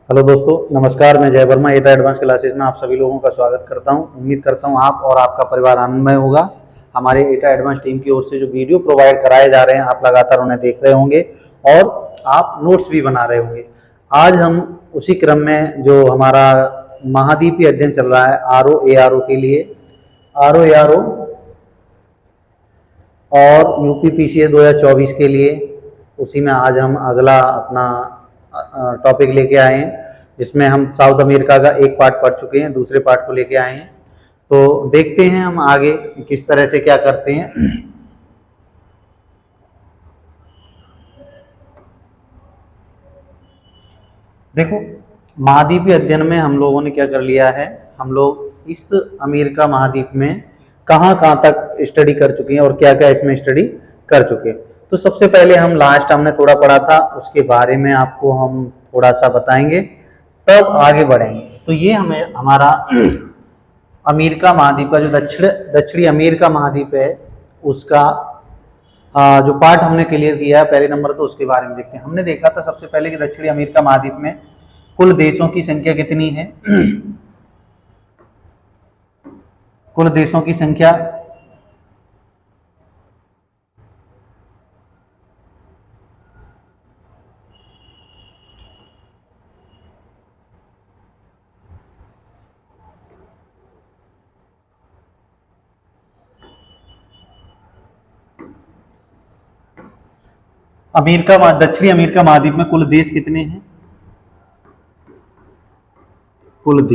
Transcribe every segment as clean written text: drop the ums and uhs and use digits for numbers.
Hello दोस्तों, नमस्कार। मैं जय वर्मा एटा एडवांस क्लासेस में आप सभी लोगों का स्वागत करता हूं। उम्मीद करता हूं आप और आपका परिवार आनंदमय होगा। हमारे एटा एडवांस टीम की ओर से जो वीडियो प्रोवाइड कराए जा रहे हैं, आप लगातार उन्हें देख रहे होंगे और आप नोट्स भी बना रहे होंगे। आज हम उसी क्रम में जो हमारा महाद्वीपीय अध्ययन चल रहा है RO ARO के लिए, RO ARO और UPPCA 2024 के लिए, उसी में आज हम अगला अपना टॉपिक लेके आए हैं, जिसमें हम साउथ अमेरिका का एक पार्ट पढ़ चुके हैं, दूसरे पार्ट को लेके आए हैं। तो देखते हैं हम आगे किस तरह से क्या करते हैं। देखो, महाद्वीपीय अध्ययन में हम लोगों ने क्या कर लिया है, हम लोग इस अमेरिका महाद्वीप में कहाँ कहाँ तक स्टडी कर चुके हैं और क्या क्या इसमें स्टडी कर चुके हैं। तो सबसे पहले हम लास्ट हमने थोड़ा पढ़ा था, उसके बारे में आपको हम थोड़ा सा बताएंगे, तब आगे बढ़ेंगे। तो ये हमें हमारा अमेरिका महाद्वीप का जो दक्षिणी अमेरिका महाद्वीप है, उसका जो पार्ट हमने क्लियर किया है पहले नंबर, तो उसके बारे में देखते हैं। हमने देखा था सबसे पहले कि दक्षिणी अमेरिका महाद्वीप में कुल देशों की संख्या कितनी है। कुल देशों की संख्या दक्षिणी अमेरिका महाद्वीप में कुल देश कितने हैं? कुल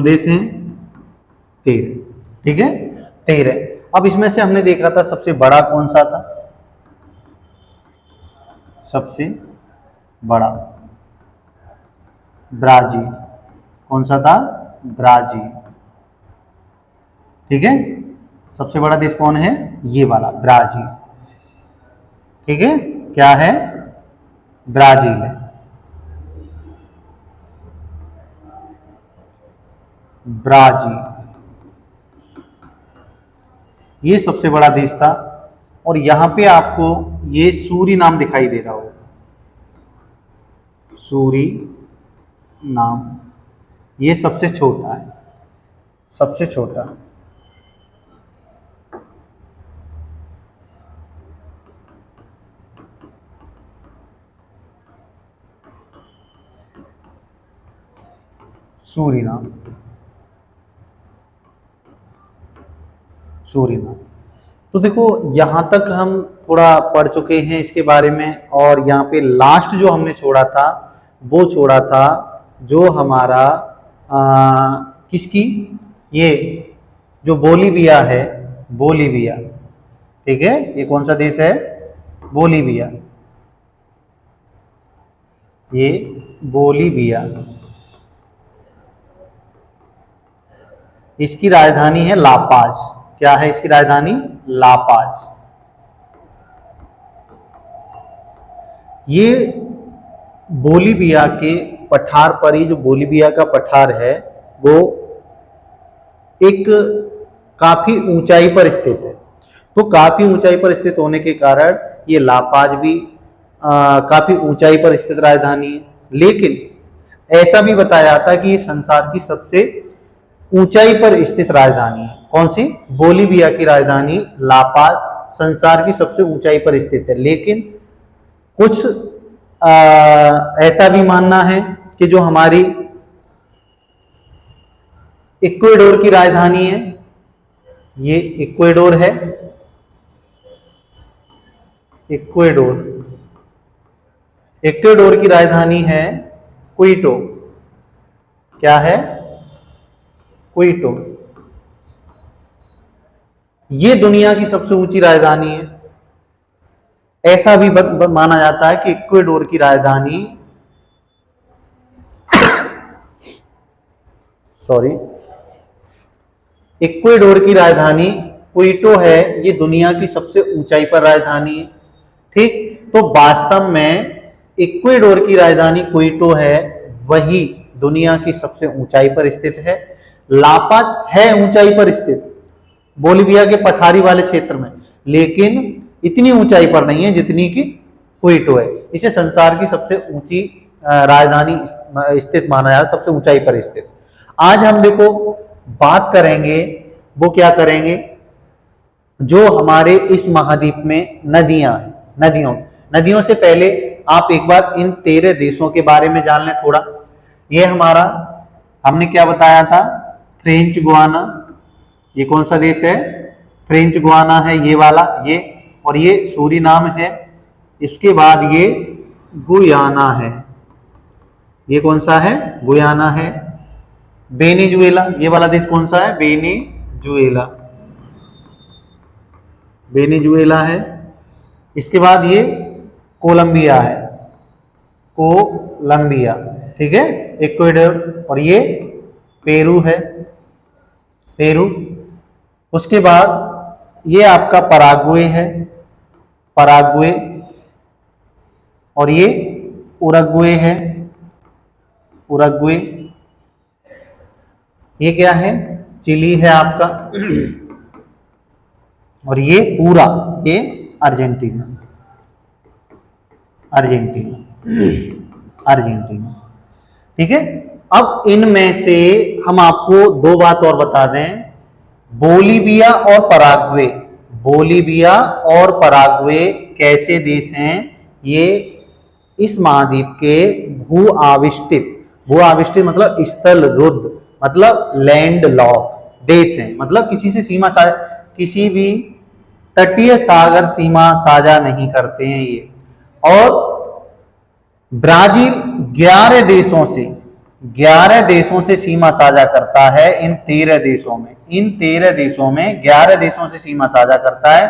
देश हैं 13। ठीक है, 13। अब इसमें से हमने देखा था सबसे बड़ा कौन सा था? सबसे बड़ा ब्राजील। कौन सा था? ब्राजील। ठीक है, सबसे बड़ा देश कौन है? ये वाला ब्राजील। ठीक है, क्या है? ब्राजील है। ब्राजील ये सबसे बड़ा देश था। और यहां पे आपको ये सूरी नाम दिखाई दे रहा हो, सूरी नाम, ये सबसे छोटा है, सबसे छोटा। Suriname, Suriname. तो देखो, यहां तक हम थोड़ा पढ़ चुके हैं इसके बारे में। और यहाँ पे लास्ट जो हमने छोड़ा था, वो छोड़ा था जो हमारा किसकी, ये जो बोलीविया है, बोलीविया। ठीक है, ये कौन सा देश है? बोलीविया। ये बोलीविया, इसकी राजधानी है लापाज। क्या है इसकी राजधानी? लापाज। ये बोलीविया के पठार पर ही, जो बोलीविया का पठार है, वो एक काफी ऊंचाई पर स्थित है। तो काफी ऊंचाई पर स्थित होने के कारण ये लापाज भी काफी ऊंचाई पर स्थित राजधानी है। लेकिन ऐसा भी बताया जाता है कि ये संसार की सबसे ऊंचाई पर स्थित राजधानी है। कौन सी? बोलीविया की राजधानी लापाज संसार की सबसे ऊंचाई पर स्थित है। लेकिन कुछ ऐसा भी मानना है कि जो हमारी इक्वेडोर की राजधानी है, ये इक्वेडोर है, इक्वेडोर की राजधानी है क्विटो। क्या है? क्विटो। ये दुनिया की सबसे ऊंची राजधानी है। ऐसा भी माना जाता है कि इक्वेडोर की राजधानी इक्वेडोर की राजधानी क्विटो है। ये दुनिया की सबसे ऊंचाई पर राजधानी है। ठीक, तो वास्तव में इक्वेडोर की राजधानी क्विटो है, वही दुनिया की सबसे ऊंचाई पर स्थित है। लापाज है ऊंचाई पर स्थित, बोलीविया के पठारी वाले क्षेत्र में, लेकिन इतनी ऊंचाई पर नहीं है जितनी कि क्विटो है। इसे संसार की सबसे ऊंची राजधानी स्थित माना जाता है, सबसे ऊंचाई पर स्थित। आज हम देखो बात करेंगे, वो क्या करेंगे, जो हमारे इस महाद्वीप में नदियां हैं, नदियों से पहले आप एक बार इन 13 देशों के बारे में जान लें थोड़ा। ये हमारा, हमने क्या बताया था, फ्रेंच गुआना, ये कौन सा देश है, फ्रेंच गुआना है ये वाला, ये, और ये सूरीनाम है। इसके बाद ये गुयाना है, ये कौन सा है, गुयाना है। वेनेजुएला, ये वाला देश कौन सा है, वेनेजुएला, वेनेजुएला है। इसके बाद ये कोलंबिया है, कोलंबिया, ठीक है, इक्वेडोर, और ये पेरू है, पेरू। उसके बाद ये आपका पराग्वे है, पराग्वे, और ये उरुग्वे है, उरुग्वे। ये क्या है, चिली है आपका, और ये पूरा, ये अर्जेंटीना, अर्जेंटीना, अर्जेंटीना, ठीक है। अब इनमें से हम आपको दो बात और बता दें, बोलीविया और पराग्वे, बोलीविया और पराग्वे कैसे देश हैं, ये इस महाद्वीप के भू आविष्टित मतलब स्थल रुद्ध, मतलब लैंड लॉक देश हैं, मतलब किसी से सीमा साझा, किसी भी तटीय सागर सीमा साझा नहीं करते हैं ये। और ब्राजील 11 देशों से सीमा साझा करता है, इन 13 देशों में, इन 13 देशों में 11 देशों से सीमा साझा करता है।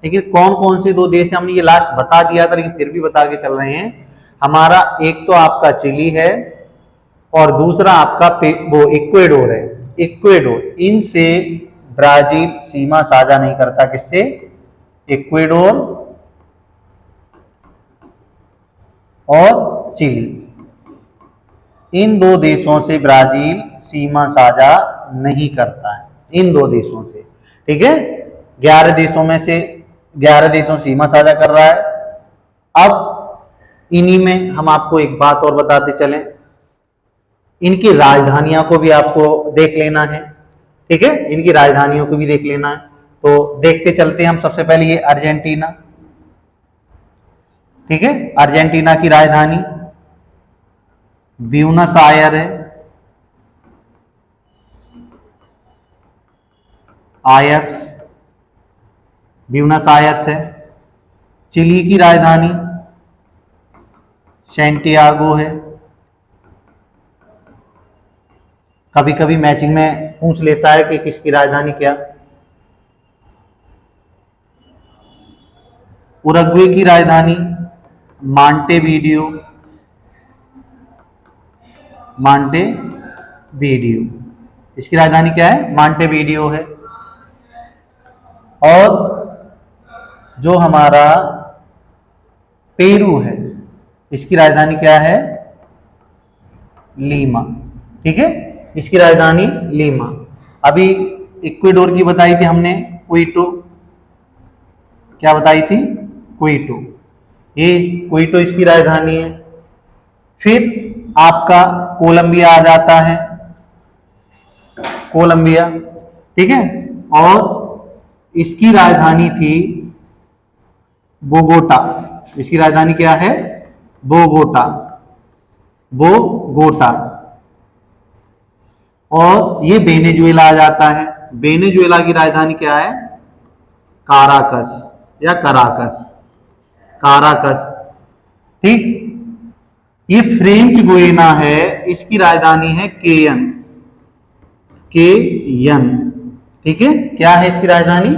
लेकिन कौन कौन से दो देश है, हमने ये लास्ट बता दिया था, लेकिन फिर भी बता के चल रहे हैं। हमारा एक तो आपका चिली है, और दूसरा आपका वो इक्वेडोर है, इक्वेडोर। इनसे ब्राजील सीमा साझा नहीं करता, किससे, इक्वेडोर और चिली, इन दो देशों से ब्राजील सीमा साझा नहीं करता है, इन दो देशों से, ठीक है। 11 देशों में से 11 देशों सीमा साझा कर रहा है। अब इन्हीं में हम आपको एक बात और बताते चलें, इनकी राजधानियां को भी आपको देख लेना है, ठीक है, इनकी राजधानियों को भी देख लेना है। तो देखते चलते हैं हम। सबसे पहले ये अर्जेंटीना, ठीक है, अर्जेंटीना की राजधानी ब्यूनस आयर है, आयर्स, ब्यूनस आयर्स है। चिली की राजधानी सैंटियागो है। कभी कभी मैचिंग में पूछ लेता है कि किसकी राजधानी क्या, उरुग्वे की राजधानी मांटेवीडियो, मांटेवीडियो, इसकी राजधानी क्या है, मांटेवीडियो है। और जो हमारा पेरू है, इसकी राजधानी क्या है, लीमा, ठीक है, इसकी राजधानी लीमा। अभी इक्वेडोर की बताई थी हमने, क्विटो, क्या बताई थी, क्विटो, ये क्विटो इसकी राजधानी है। फिर आपका कोलंबिया आ जाता है, कोलंबिया, ठीक है, और इसकी राजधानी थी बोगोटा, इसकी राजधानी क्या है, बोगोटा, बोगोटा। और ये वेनेजुएला आ जाता है, वेनेजुएला की राजधानी क्या है, काराकस या कराकस, काराकस, ठीक। ये फ्रेंच गुयाना है, इसकी राजधानी है केयन, केयन, ठीक है, क्या है इसकी राजधानी,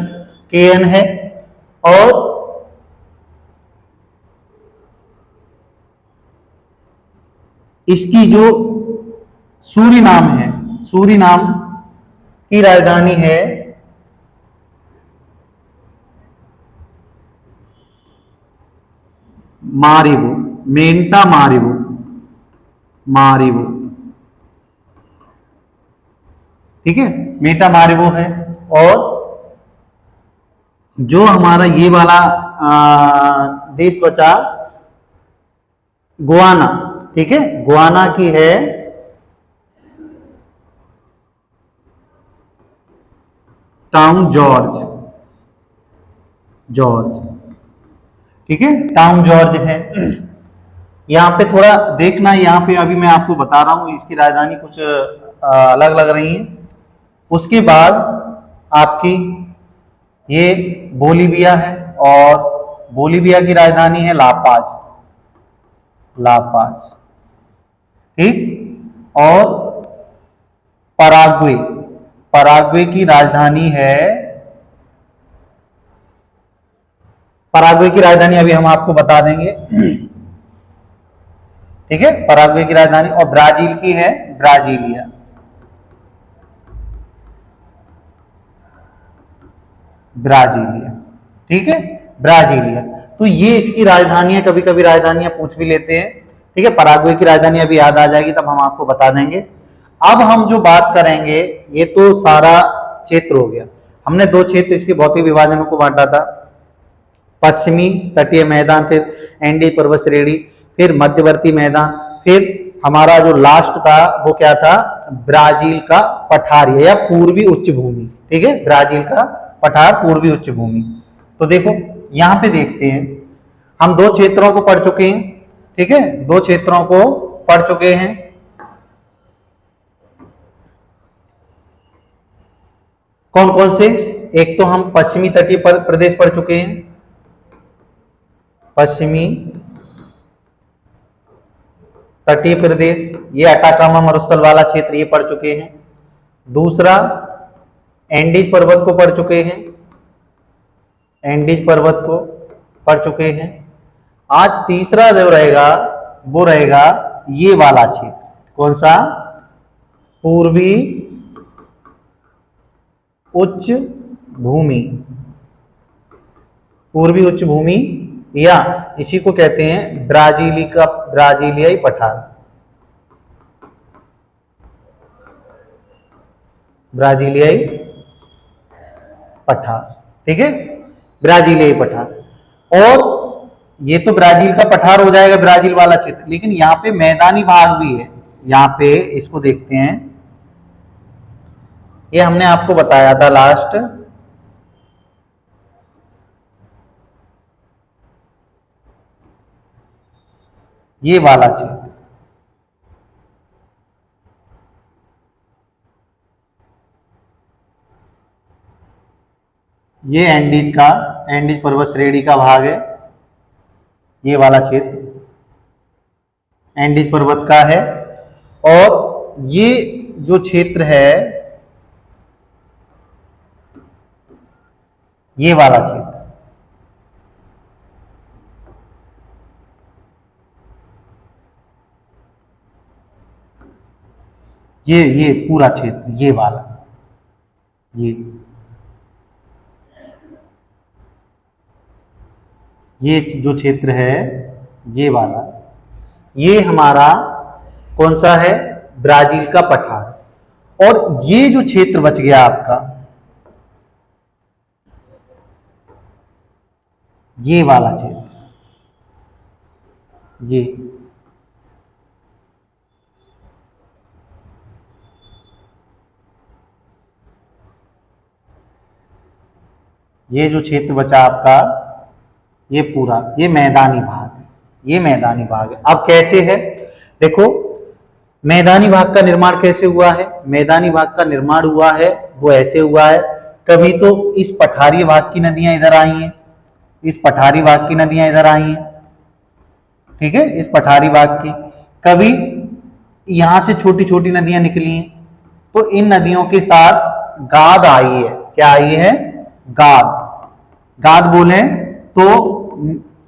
केयन है। और इसकी जो सूरीनाम है, सूरीनाम की राजधानी है मारिबो, मेंटा मारिबो, मारिबो, ठीक है, मेंटा मारिबो है। और जो हमारा ये वाला देश बचा गुआना, ठीक है, गुआना की है टाउन जॉर्ज, जॉर्ज, ठीक है, टाउन जॉर्ज है। यहाँ पे थोड़ा देखना, यहाँ पे अभी मैं आपको बता रहा हूँ इसकी राजधानी कुछ अलग लग रही है। उसके बाद आपकी ये बोलीविया है, और बोलीविया की राजधानी है लापाज, लापाज, ठीक। और पराग्वे, पराग्वे की राजधानी है, पराग्वे की राजधानी अभी हम आपको बता देंगे, ठीक है, पराग्वे की राजधानी। और ब्राजील की है ब्राजीलिया, ब्राजीलिया, ठीक है, ब्राजीलिया। तो ये इसकी राजधानियां, कभी कभी राजधानियां पूछ भी लेते हैं, ठीक है। पराग्वे की राजधानी अभी याद आ जाएगी तब हम आपको बता देंगे। अब हम जो बात करेंगे, ये तो सारा क्षेत्र हो गया। हमने दो क्षेत्र इसके भौतिक विभाजनों को बांटा था, पश्चिमी तटीय मैदान, फिर एंडी पर्वत श्रेणी, फिर मध्यवर्ती मैदान, फिर हमारा जो लास्ट था वो क्या था, ब्राजील का पठार या पूर्वी उच्च भूमि, ठीक है, ब्राजील का पठार, पूर्वी उच्च भूमि। तो देखो यहां पे देखते हैं, हम दो क्षेत्रों को पढ़ चुके हैं, ठीक है, दो क्षेत्रों को पढ़ चुके हैं। कौन कौन से, एक तो हम पश्चिमी तटीय प्रदेश पढ़ चुके हैं, पश्चिमी तटीय प्रदेश, ये अटाकामा मरुस्थल वाला क्षेत्र ये पढ़ चुके हैं। दूसरा एंडीज पर्वत को पढ़ चुके हैं, एंडीज पर्वत को पढ़ चुके हैं। आज तीसरा जो रहेगा वो रहेगा ये वाला क्षेत्र, कौन सा, पूर्वी उच्च भूमि, पूर्वी उच्च भूमि, या इसी को कहते हैं ब्राजीलियाई पठार, ब्राजीलियाई पठार, ठीक है, ब्राजीलियाई पठार। और ये तो ब्राजील का पठार हो जाएगा, ब्राजील वाला क्षेत्र, लेकिन यहाँ पे मैदानी भाग भी है। यहाँ पे इसको देखते हैं, ये हमने आपको बताया था लास्ट, ये वाला क्षेत्र, ये एंडीज पर्वत श्रेणी का भाग है, ये वाला क्षेत्र एंडीज पर्वत का है। और ये जो क्षेत्र है, ये वाला क्षेत्र, ये पूरा क्षेत्र, ये वाला, ये जो क्षेत्र है ये वाला, ये हमारा कौन सा है, ब्राजील का पठार। और ये जो क्षेत्र बच गया आपका, ये वाला क्षेत्र, ये जो क्षेत्र बचा आपका, ये पूरा, ये मैदानी भाग है, ये मैदानी भाग है। अब कैसे है, देखो मैदानी भाग का निर्माण कैसे हुआ है, मैदानी भाग का निर्माण हुआ है वो ऐसे हुआ है, कभी तो इस पठारी भाग की नदियां इधर आई हैं, इस पठारी भाग की नदियां इधर आई हैं, ठीक है, इस पठारी भाग की, कभी यहां से छोटी छोटी नदियां निकली हैं, तो इन नदियों के साथ गाद आई है, क्या आई है, गाद, गाद बोले तो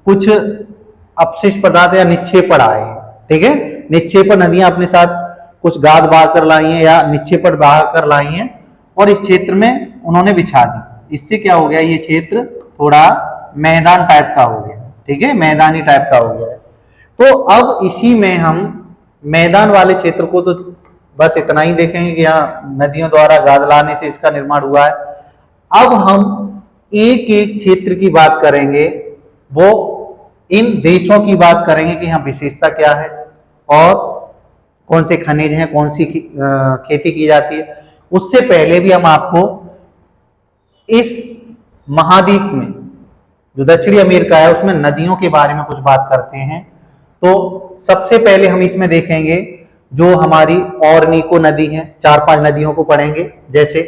कुछ अपशिष्ट पदार्थ या निक्षेपण आए, ठीक है, निक्षेपण नदियां अपने साथ कुछ गाद बहा कर लाई हैं या निक्षेपण बहा कर लाई हैं, और इस क्षेत्र में उन्होंने बिछा दी। इससे क्या हो गया, ये क्षेत्र थोड़ा मैदान टाइप का हो गया, ठीक है, मैदानी टाइप का हो गया। तो अब इसी में हम मैदान वाले क्षेत्र को तो बस इतना ही देखेंगे कि यहाँ नदियों द्वारा गाद लाने से इसका निर्माण हुआ है। अब हम एक एक क्षेत्र की बात करेंगे, वो इन देशों की बात करेंगे कि यहाँ विशेषता क्या है और कौन से खनिज हैं, कौन सी खेती की जाती है। उससे पहले भी हम आपको इस महाद्वीप में जो दक्षिणी अमेरिका है उसमें नदियों के बारे में कुछ बात करते हैं। तो सबसे पहले हम इसमें देखेंगे जो हमारी ऑरनिको नदी है, 4-5 नदियों को पढ़ेंगे। जैसे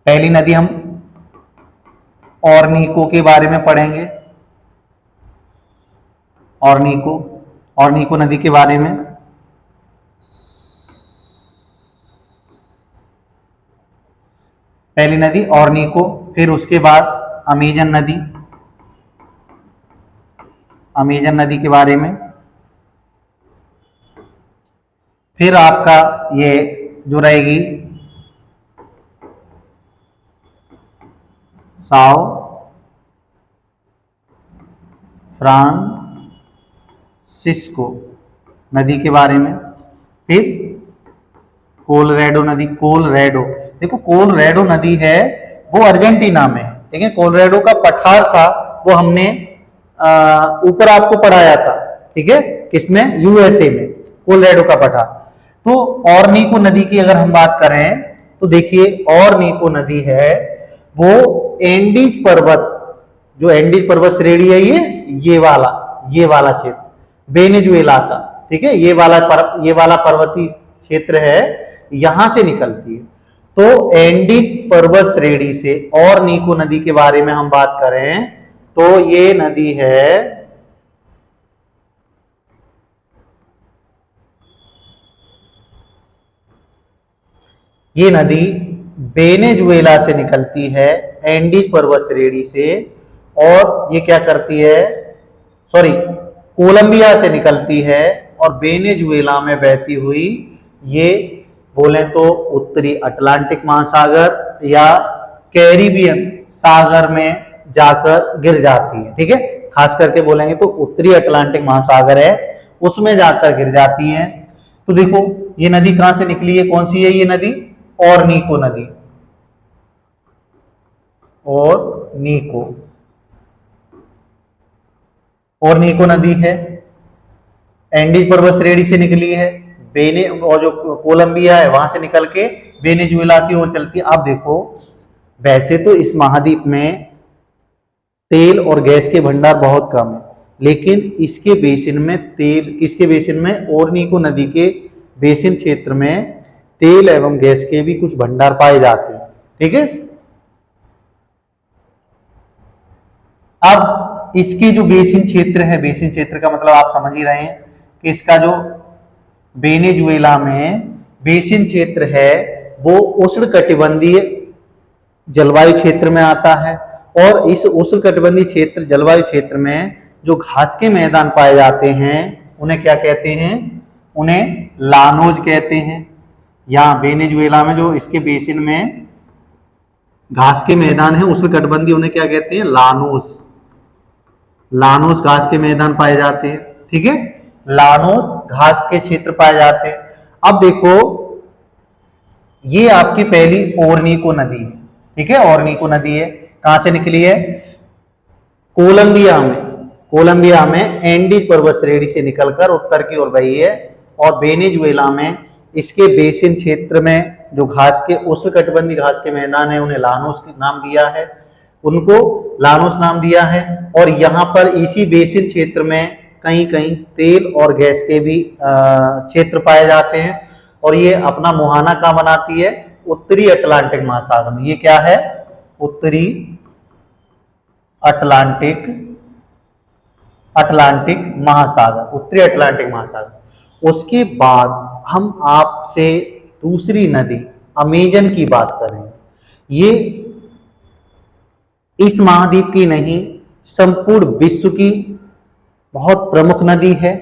पहली नदी हम ऑरनिको के बारे में पढ़ेंगे। ऑरनिको नदी के बारे में पहली नदी ऑरनिको, फिर उसके बाद अमेजन नदी के बारे में, फिर आपका ये जो रहेगी साओ फ्रांसिस्को नदी के बारे में, फिर कोलोराडो नदी। देखो कोलोराडो नदी है वो अर्जेंटीना में है, लेकिन कोलोराडो का पठार था वो हमने ऊपर आपको पढ़ाया था, ठीक है, किसमें, यूएसए में, कोलोराडो का पठार। तो ऑरनिको नदी की अगर हम बात करें तो देखिए ऑरनिको नदी है वो एंडीज पर्वत, जो एंडीज पर्वत श्रेणी है ये वाला क्षेत्र वेनेजुएला का, ठीक है, ये वाला पर्वतीय क्षेत्र है, यहां से निकलती है। तो एंडीज पर्वत श्रेणी से ऑरनिको नदी के बारे में हम बात करें तो ये नदी है वेनेजुएला से निकलती है, एंडीज पर्वत श्रेणी से, और ये क्या करती है, सॉरी, कोलंबिया से निकलती है और वेनेजुएला में बहती हुई ये बोले तो उत्तरी अटलांटिक महासागर या कैरिबियन सागर में जाकर गिर जाती है, ठीक है, खास करके बोलेंगे तो उत्तरी अटलांटिक महासागर है उसमें जाकर गिर जाती है। तो देखो ये नदी कहां से निकली है, कौन सी है ये नदी, ऑरनिको नदी, ऑरनिको नदी है, एंडीज पर्वत श्रेणी से निकली है, और जो कोलंबिया है वहां से निकल के वेनेजुएला की ओर चलती है। आप देखो वैसे तो इस महाद्वीप में तेल और गैस के भंडार बहुत कम है, लेकिन इसके बेसिन में किसके बेसिन में, ऑरनिको नदी के बेसिन क्षेत्र में तेल एवं गैस के भी कुछ भंडार पाए जाते हैं, ठीक है। अब इसकी जो बेसिन क्षेत्र है, बेसिन क्षेत्र का मतलब आप समझ ही रहे हैं कि इसका जो वेनेजुएला में बेसिन क्षेत्र है वो उष्णकटिबंधीय जलवायु क्षेत्र में आता है, और इस उष्णकटिबंधीय क्षेत्र जलवायु क्षेत्र में जो घास के मैदान पाए जाते हैं उन्हें क्या कहते हैं, उन्हें लानोज कहते हैं। यहाँ वेनेजुएला में जो इसके बेसिन में घास के मैदान है उष्णकटिबंधीय, उन्हें क्या कहते हैं, लानोस घास के मैदान पाए जाते हैं, ठीक है, लानोस घास के क्षेत्र पाए जाते हैं। अब देखो ये आपकी पहली ऑरनिको नदी है, ठीक है, ऑरनिको नदी है, कहां से निकली है, कोलंबिया में एंडीज पर्वत श्रेणी से निकलकर उत्तर की ओर बही है, और वेनेजुएला में इसके बेसिन क्षेत्र में जो घास के उष्णकटिबंधीय घास के मैदान है उन्हें लानोस नाम दिया है, और यहाँ पर इसी बेसिन क्षेत्र में कहीं कहीं तेल और गैस के भी क्षेत्र पाए जाते हैं, और ये अपना मुहाना कहाँ बनाती है, उत्तरी अटलांटिक महासागर में। ये क्या है, उत्तरी अटलांटिक महासागर। उसके बाद हम आपसे दूसरी नदी अमेजन की बात करेंगे। ये इस महाद्वीप की नहीं, संपूर्ण विश्व की बहुत प्रमुख नदी है।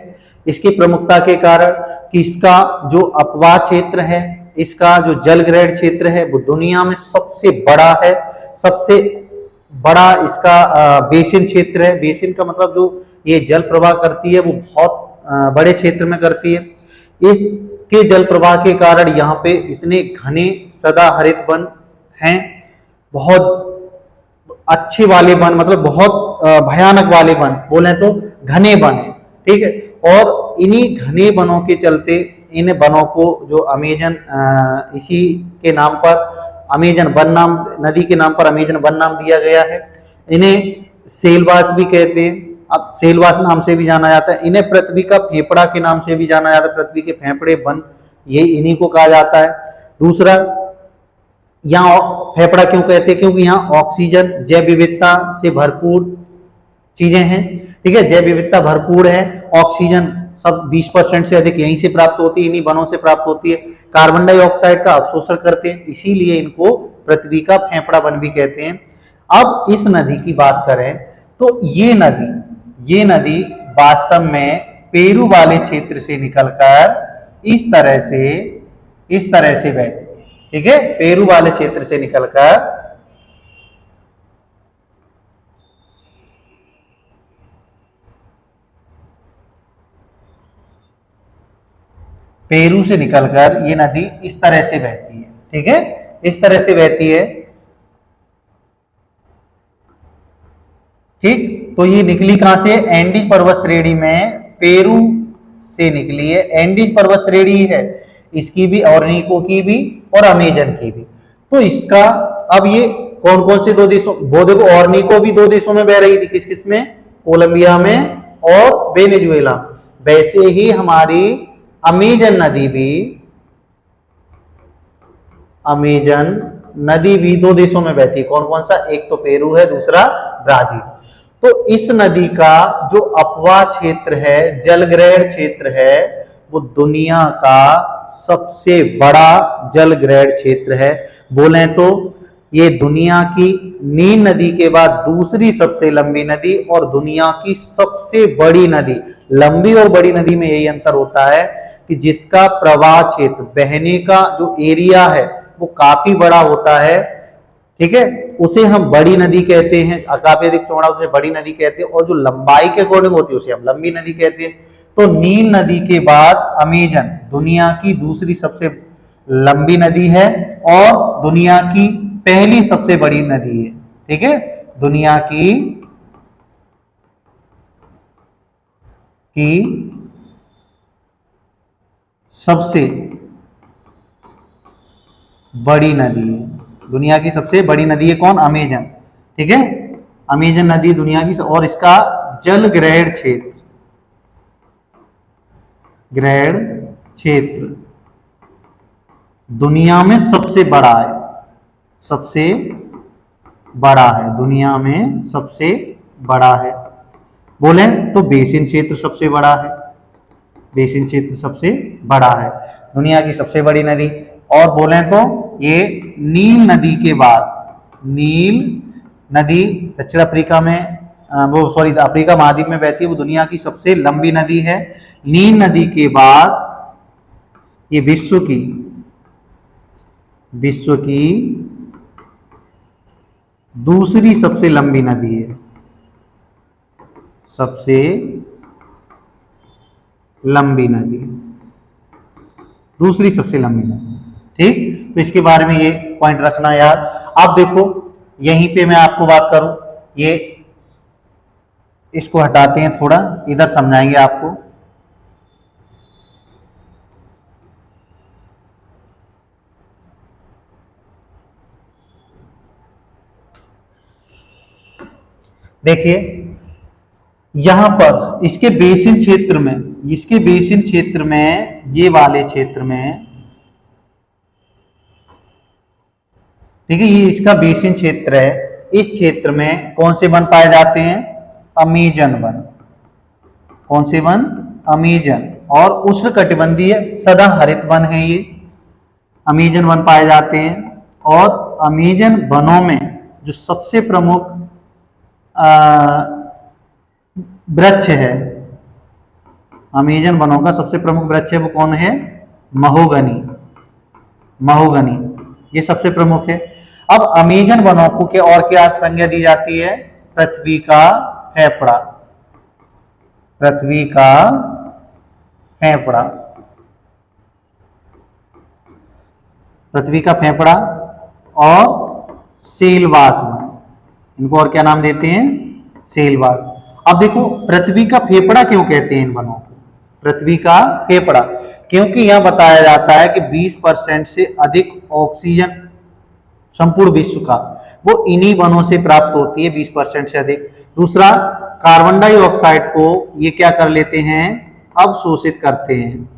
इसकी प्रमुखता के कारण कि इसका जो अपवाह क्षेत्र है, इसका जो जलग्रहण क्षेत्र है वो दुनिया में सबसे बड़ा है, सबसे बड़ा इसका बेसिन क्षेत्र है। बेसिन का मतलब जो ये जल प्रवाह करती है वो बहुत बड़े क्षेत्र में करती है। इसके जल प्रवाह के कारण यहाँ पे इतने घने सदाहरित वन हैं, बहुत अच्छे वाले वन, मतलब बहुत भयानक वाले वन बोले तो घने वन है, ठीक है। और इन्हीं घने वनों के चलते इन वनों को जो अमेजन, इसी के नाम पर अमेजन वन नाम, नदी के नाम पर अमेजन वन नाम दिया गया है। इन्हें सेलवास भी कहते हैं, अब सेलवास नाम से भी जाना जाता है। इन्हें पृथ्वी का फेफड़ा के नाम से भी जाना जाता है, पृथ्वी के फेफड़े वन, ये इन्हीं को कहा जाता है। दूसरा, यहाँ फेफड़ा क्यों कहते हैं, क्योंकि यहाँ ऑक्सीजन, जैव विविधता से भरपूर चीजें हैं, ठीक है, जैव विविधता भरपूर है, ऑक्सीजन सब 20% से अधिक यहीं से प्राप्त होती है, इन्हीं वनों से प्राप्त होती है। कार्बन डाइऑक्साइड का अवशोषण करते हैं, इसीलिए इनको पृथ्वी का फेफड़ा वन भी कहते हैं। अब इस नदी की बात करें तो ये नदी वास्तव में पेरू वाले क्षेत्र से निकलकर इस तरह से बहती है, ठीक है, पेरू वाले क्षेत्र से निकलकर ये नदी इस तरह से बहती है, ठीक है, इस तरह से बहती है, ठीक। तो ये निकली कहां से, एंडीज पर्वत श्रेणी में पेरू से निकली है। एंडीज पर्वत श्रेणी है, इसकी भी, ऑर्निको की भी और अमेजन की भी। तो इसका अब ये कौन कौन से दो देशों, वो देखो ऑर्निको भी दो देशों में बह रही थी, किस किस में, कोलंबिया में और वेनेजुएला। वैसे ही हमारी अमेजन नदी भी दो देशों में बहती है। कौन कौन सा, एक तो पेरू है, दूसरा ब्राजील। तो इस नदी का जो अपवाह क्षेत्र है, जलग्रहण क्षेत्र है, वो दुनिया का सबसे बड़ा जलग्रहण क्षेत्र है। बोले तो ये दुनिया की नील नदी के बाद दूसरी सबसे लंबी नदी और दुनिया की सबसे बड़ी नदी। लंबी और बड़ी नदी में यही अंतर होता है कि जिसका प्रवाह क्षेत्र, बहने का जो एरिया है वो काफी बड़ा होता है, ठीक है, उसे हम बड़ी नदी कहते हैं, काफी अधिक चौड़ा उसे बड़ी नदी कहते हैं, और जो लंबाई के अकॉर्डिंग होती है उसे हम लंबी नदी कहते हैं। तो नील नदी के बाद अमेजन दुनिया की दूसरी सबसे लंबी नदी है और दुनिया की पहली सबसे बड़ी नदी है, ठीक है, दुनिया की सबसे बड़ी नदी है, दुनिया की सबसे बड़ी नदी है कौन, अमेजन, ठीक है, अमेजन नदी दुनिया की, और इसका जल ग्रहण क्षेत्र दुनिया में सबसे बड़ा है, दुनिया में सबसे बड़ा है। बोले तो बेसिन क्षेत्र सबसे बड़ा है, बेसिन क्षेत्र सबसे बड़ा है, दुनिया की सबसे बड़ी नदी। और बोले तो ये नील नदी के बाद, नील नदी दक्षिण अफ्रीका में, अफ्रीका महाद्वीप में बहती है, वो दुनिया की सबसे लंबी नदी है। नील नदी के बाद ये विश्व की दूसरी सबसे लंबी नदी है, सबसे लंबी नदी, दूसरी सबसे लंबी नदी, ठीक। तो इसके बारे में ये पॉइंट रखना यार। अब देखो यहीं पे मैं आपको बात करूं, ये इसको हटाते हैं थोड़ा, इधर समझाएंगे आपको। देखिए यहां पर इसके बेसिन क्षेत्र में, ये वाले क्षेत्र में, ठीक है, ये इसका बेसिन क्षेत्र है। इस क्षेत्र में कौन से वन पाए जाते हैं, अमेजन वन। कौन से वन, अमेजन, और उष्णकटिबंधीय सदाहरित वन है ये, अमेजन वन पाए जाते हैं। और अमेजन वनों में जो सबसे प्रमुख वृक्ष है, अमेजन वनों का सबसे प्रमुख वृक्ष है, वो कौन है, महोगनी, ये सबसे प्रमुख है। अब अमेजन वनों को क्या और क्या संज्ञा दी जाती है, पृथ्वी का फेफड़ा, पृथ्वी का फेफड़ा और सेलवाष्प, इनको और क्या नाम देते हैं, सेलवाष्प। अब देखो पृथ्वी का फेफड़ा क्यों कहते हैं इन वनों को, पृथ्वी का फेफड़ा, क्योंकि यह बताया जाता है कि 20% से अधिक ऑक्सीजन संपूर्ण विश्व का वो इन्हीं वनों से प्राप्त होती है, 20% से अधिक। दूसरा, कार्बन डाइऑक्साइड को ये क्या कर लेते हैं, अवशोषित करते हैं,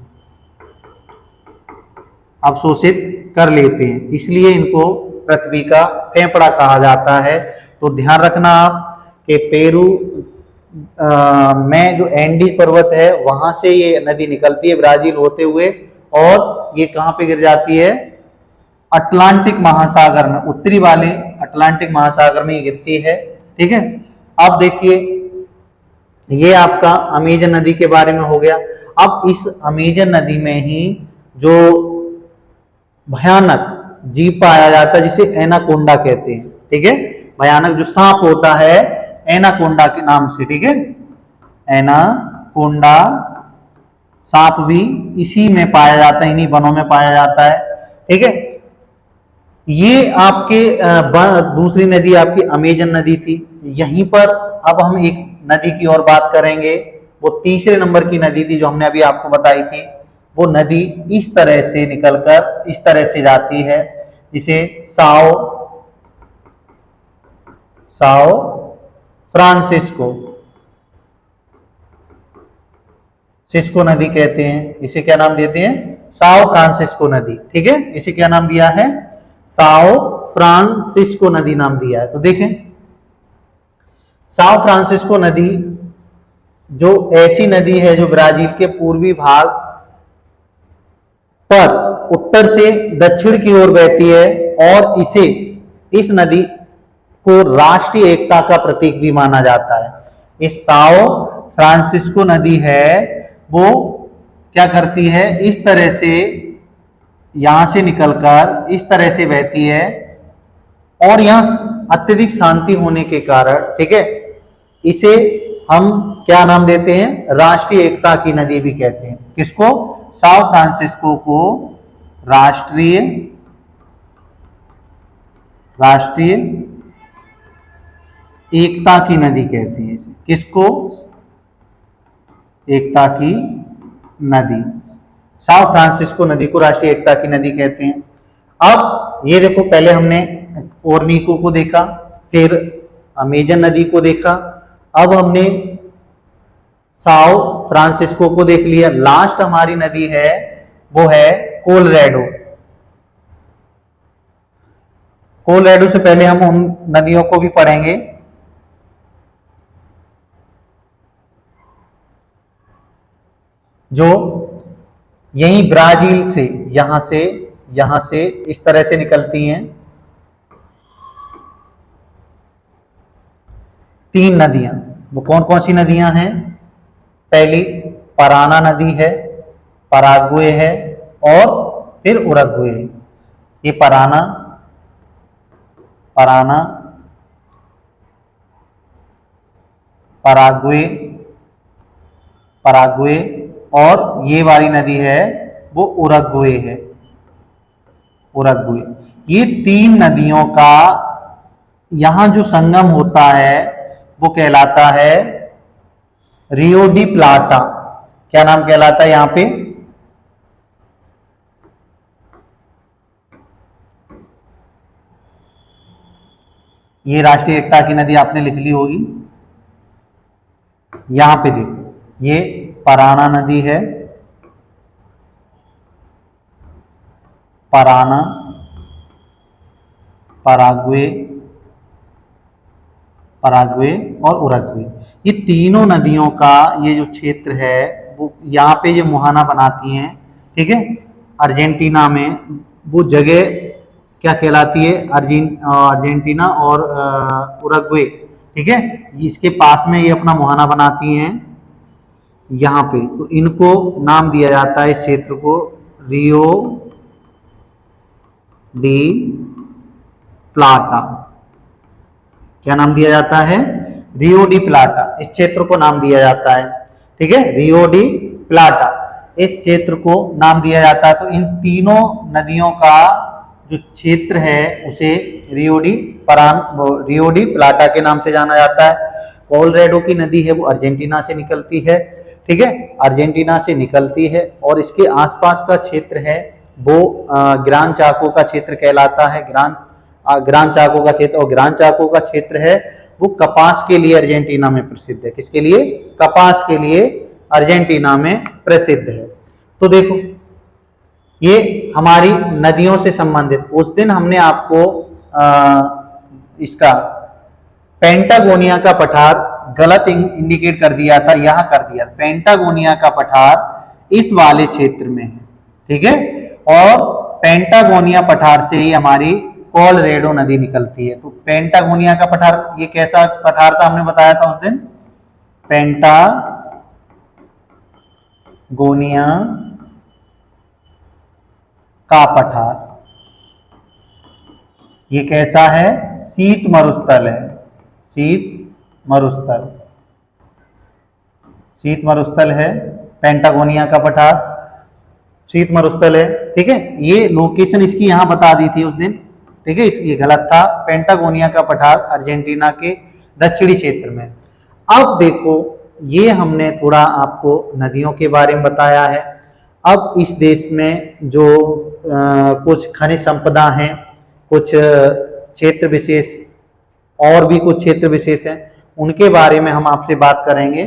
अवशोषित कर लेते हैं, इसलिए इनको पृथ्वी का फेफड़ा कहा जाता है। तो ध्यान रखना आप कि पेरू में जो एंडीज पर्वत है वहां से ये नदी निकलती है ब्राजील होते हुए, और ये कहां पे गिर जाती है, अटलांटिक महासागर में, उत्तरी वाले अटलांटिक महासागर में ये गिरती है। ठीक है, अब देखिए ये आपका अमेजन नदी के बारे में हो गया। अब इस अमेजन नदी में ही जो भयानक जीव पाया जाता है जिसे एनाकोंडा कहते हैं। ठीक है, भयानक जो सांप होता है एनाकोंडा के नाम से, ठीक है, एनाकोंडा सांप भी इसी में पाया जाता है, इन्हीं वनों में पाया जाता है। ठीक है, ये आपके दूसरी नदी आपकी अमेजन नदी थी। यहीं पर अब हम एक नदी की और बात करेंगे, वो तीसरे नंबर की नदी थी जो हमने अभी आपको बताई थी। वो नदी इस तरह से निकलकर इस तरह से जाती है, जिसे साओ फ्रांसिस्को नदी कहते हैं। इसे क्या नाम देते हैं, साओ फ्रांसिस्को नदी। ठीक है, इसे क्या नाम दिया है, साओ फ्रांसिस्को नदी नाम दिया है। तो देखें, साओ फ्रांसिस्को नदी जो ऐसी नदी है जो ब्राजील के पूर्वी भाग पर उत्तर से दक्षिण की ओर बहती है, और इस नदी को राष्ट्रीय एकता का प्रतीक भी माना जाता है। इस साओ फ्रांसिस्को नदी है वो क्या करती है, इस तरह से यहां से निकलकर इस तरह से बहती है, और यहां अत्यधिक शांति होने के कारण, ठीक है, इसे हम क्या नाम देते हैं, राष्ट्रीय एकता की नदी भी कहते हैं। किसको, साओ फ्रांसिस्को को राष्ट्रीय एकता की नदी कहते हैं। इसे किसको, एकता की नदी, साओ फ्रांसिस्को नदी को राष्ट्रीय एकता की नदी कहते हैं। अब ये देखो, पहले हमने ओरनिको को देखा, फिर अमेजन नदी को देखा, अब हमने साओ फ्रांसिस्को को देख लिया। लास्ट हमारी नदी है वो है कोलोराडो। कोलोराडो से पहले हम उन नदियों को भी पढ़ेंगे। जो यही ब्राजील से यहां से इस तरह से निकलती हैं, 3 नदियां। वो कौन कौन सी नदियां हैं, पहली पराना नदी है, पराग्वे है, और फिर उरुग्वे है। ये पराना, पराग्वे और ये वाली नदी है वो उरुग्वे है, उरुग्वे। ये 3 नदियों का यहां जो संगम होता है वो कहलाता है रियो डी प्लाटा। क्या नाम कहलाता है यहां पे, ये राष्ट्रीय एकता की नदी आपने लिख ली होगी। यहां पे देखो, ये पराना नदी है, पराना, पराग्वे और उरुग्वे। ये तीनों नदियों का ये जो क्षेत्र है वो यहाँ पे ये मुहाना बनाती हैं। ठीक है, अर्जेंटीना में वो जगह क्या कहलाती है, अर्जेंटीना और उरुग्वे। ठीक है, इसके पास में ये अपना मुहाना बनाती हैं यहाँ पे। तो इनको नाम दिया जाता है इस क्षेत्र को रियो डी प्लाटा। क्या नाम दिया जाता है, रियो डी प्लाटा, इस क्षेत्र को नाम दिया जाता है। ठीक है, रियो डी प्लाटा इस क्षेत्र को नाम दिया जाता है। तो इन तीनों नदियों का जो क्षेत्र है उसे रियो डी प्लाटा के नाम से जाना जाता है। कोलोराडो की नदी है वो अर्जेंटीना से निकलती है, ठीक है, अर्जेंटीना से निकलती है और इसके आसपास का क्षेत्र है वो ग्रान चाको का क्षेत्र कहलाता है। ग्रान चाको का क्षेत्र, और ग्रान चाको का क्षेत्र है वो कपास के लिए अर्जेंटीना में प्रसिद्ध है। किसके लिए? कपास के लिए अर्जेंटीना में प्रसिद्ध है। तो देखो ये हमारी नदियों से संबंधित, उस दिन हमने आपको इसका पेंटागोनिया का पठार गलत इंडिकेट कर दिया था, यहां कर दिया। पेंटागोनिया का पठार इस वाले क्षेत्र में है, ठीक है, और पेंटागोनिया पठार से ही हमारी कोलोराडो नदी निकलती है। तो पेंटागोनिया का पठार ये कैसा पठार था हमने बताया था उस दिन? पेंटागोनिया का पठार ये कैसा है? शीत मरुस्थल है, शीत मरुस्थल है। पेंटागोनिया का पठार शीत मरुस्थल है, ठीक है। ये लोकेशन इसकी यहां बता दी थी उस दिन, ठीक है, ये गलत था। पेंटागोनिया का पठार अर्जेंटीना के दक्षिणी क्षेत्र में। अब देखो ये हमने थोड़ा आपको नदियों के बारे में बताया है। अब इस देश में जो कुछ खनिज संपदा हैं, कुछ क्षेत्र विशेष और भी कुछ क्षेत्र विशेष हैं, उनके बारे में हम आपसे बात करेंगे,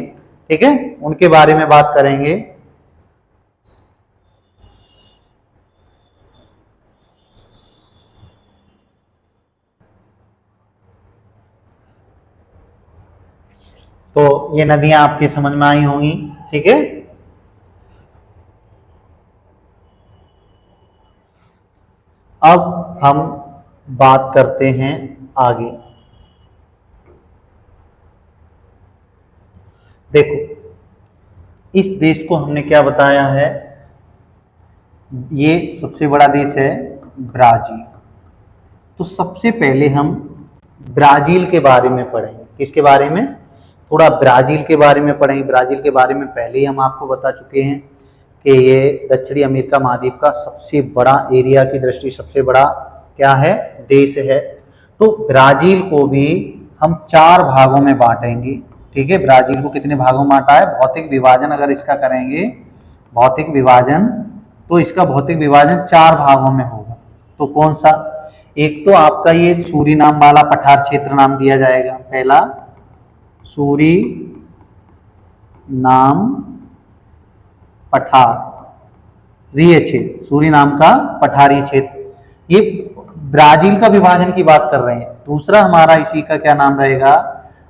ठीक है, उनके बारे में बात करेंगे। तो ये नदियां आपके समझ में आई होंगी, ठीक है। अब हम बात करते हैं आगे। देखो इस देश को हमने क्या बताया है? ये सबसे बड़ा देश है ब्राजील। तो सबसे पहले हम ब्राजील के बारे में पढ़ेंगे। किसके बारे में? थोड़ा ब्राजील के बारे में पढ़ेंगे। ब्राजील के बारे में पहले ही हम आपको बता चुके हैं कि ये दक्षिणी अमेरिका महाद्वीप का सबसे बड़ा एरिया की दृष्टि सबसे बड़ा क्या है? देश है। तो ब्राजील को भी हम 4 भागों में बांटेंगे, ठीक है। ब्राजील को कितने भागों में बांटा है? भौतिक विभाजन अगर इसका करेंगे, भौतिक विभाजन, तो इसका भौतिक विभाजन 4 भागों में होगा। तो कौन सा? एक तो आपका ये सूरीनाम वाला पठार क्षेत्र नाम दिया जाएगा। पहला सूरीनाम पठारीय क्षेत्र, सूरीनाम का पठारी क्षेत्र, ये ब्राजील का विभाजन की बात कर रहे हैं। दूसरा हमारा इसी का क्या नाम रहेगा?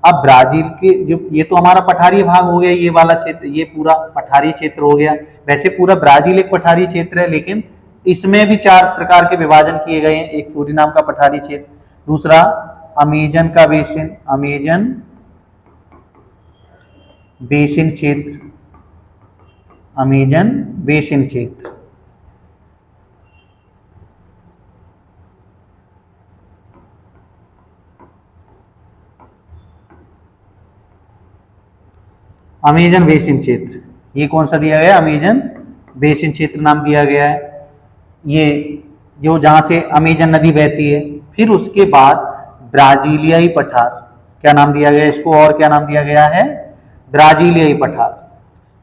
अब ब्राजील के जो ये तो हमारा पठारी भाग हो गया, ये वाला क्षेत्र, ये पूरा पठारी क्षेत्र हो गया। वैसे पूरा ब्राजील एक पठारी क्षेत्र है, लेकिन इसमें भी 4 प्रकार के विभाजन किए गए हैं। एक सूरीनाम का पठारी क्षेत्र, दूसरा अमेजन का बेसिन, अमेजन बेसिन क्षेत्र, अमेजन बेसिन क्षेत्र, अमेजन बेसिन क्षेत्र, ये कौन सा दिया गया? अमेजन बेसिन क्षेत्र नाम दिया गया है। ये जो जहां से अमेजन नदी बहती है। फिर उसके बाद ब्राजीलियाई पठार, क्या नाम दिया गया इसको? और क्या नाम दिया गया है? ब्राजीलियाई पठार।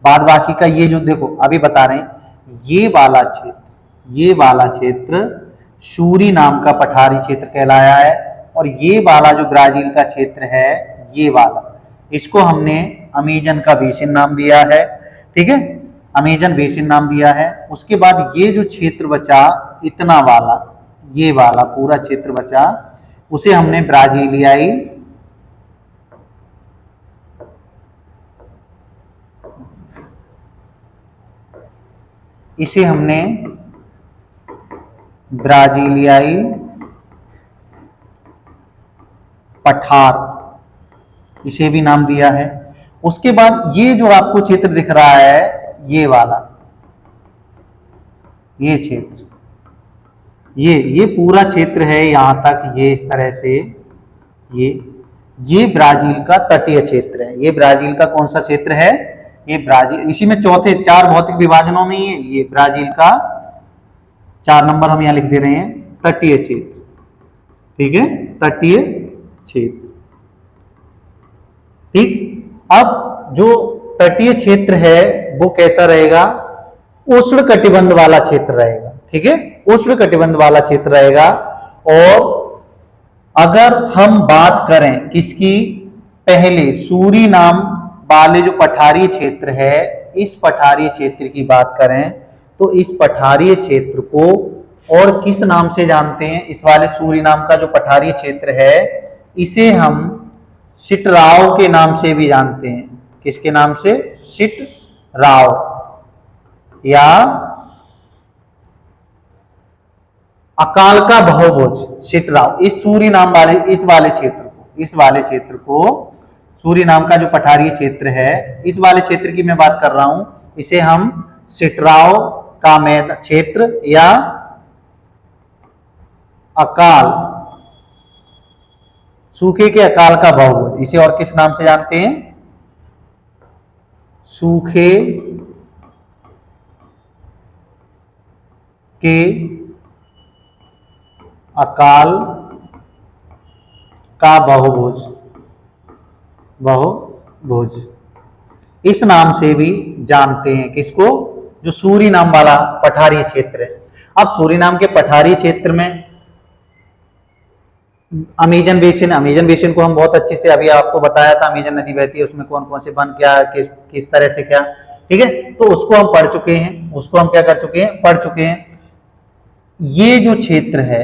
बाद बाकी का ये जो देखो अभी बता रहे हैं, ये वाला क्षेत्र सूरीनाम का पठारी क्षेत्र कहलाया है। और ये वाला जो ब्राजील का क्षेत्र है, ये वाला, इसको हमने अमेजन का बेसिन नाम दिया है, ठीक है, अमेजन बेसिन नाम दिया है। उसके बाद ये जो क्षेत्र बचा इतना वाला, ये वाला पूरा क्षेत्र बचा, उसे हमने ब्राजीलियाई इसे हमने ब्राजीलियाई पठार इसे भी नाम दिया है। उसके बाद ये जो आपको क्षेत्र दिख रहा है, ये वाला, ये क्षेत्र, ये पूरा क्षेत्र है यहां तक, ये इस तरह से, ये ब्राजील का तटीय क्षेत्र है। ये ब्राजील का कौन सा क्षेत्र है? ये ब्राजील, इसी में चौथे 4 भौतिक विभाजनों में ये ब्राजील का 4 नंबर हम यहां लिख दे रहे हैं। तटीय क्षेत्र, ठीक है, तटीय क्षेत्र। ठीक, अब जो तटीय क्षेत्र है वो कैसा रहेगा, उष्ण कटिबंध वाला क्षेत्र रहेगा, ठीक है, उष्ण कटिबंध वाला क्षेत्र रहेगा। और अगर हम बात करें किसकी, पहले सूरीनाम वाले जो पठारीय क्षेत्र है, इस पठारीय क्षेत्र की बात करें तो इस पठारीय क्षेत्र को और किस नाम से जानते हैं, इस वाले सूरीनाम का जो पठारीय क्षेत्र है इसे हम सिटराव के नाम से भी जानते हैं। किसके नाम से, सिटराव या अकाल का बहुभुज, सिटराव। इस सूरीनाम वाले इस वाले क्षेत्र को सूरीनाम का जो पठारीय क्षेत्र है, इस वाले क्षेत्र की मैं बात कर रहा हूं, इसे हम सिटराव का मैदान क्षेत्र या अकाल, सूखे के अकाल का बहुभुज, इसे और किस नाम से जानते हैं, सूखे के अकाल का बहुभुज, इस नाम से भी जानते हैं। किसको, जो सूरीनाम वाला पठारीय क्षेत्र है। अब सूरीनाम के पठारीय क्षेत्र में अमेजन बेसिन को हम बहुत अच्छे से अभी आपको बताया था, अमेजन नदी बहती है, उसमें कौन कौन से वन क्या किस तरह से क्या, ठीक है, तो उसको हम पढ़ चुके हैं, उसको हम क्या कर चुके हैं, पढ़ चुके हैं। ये जो क्षेत्र है,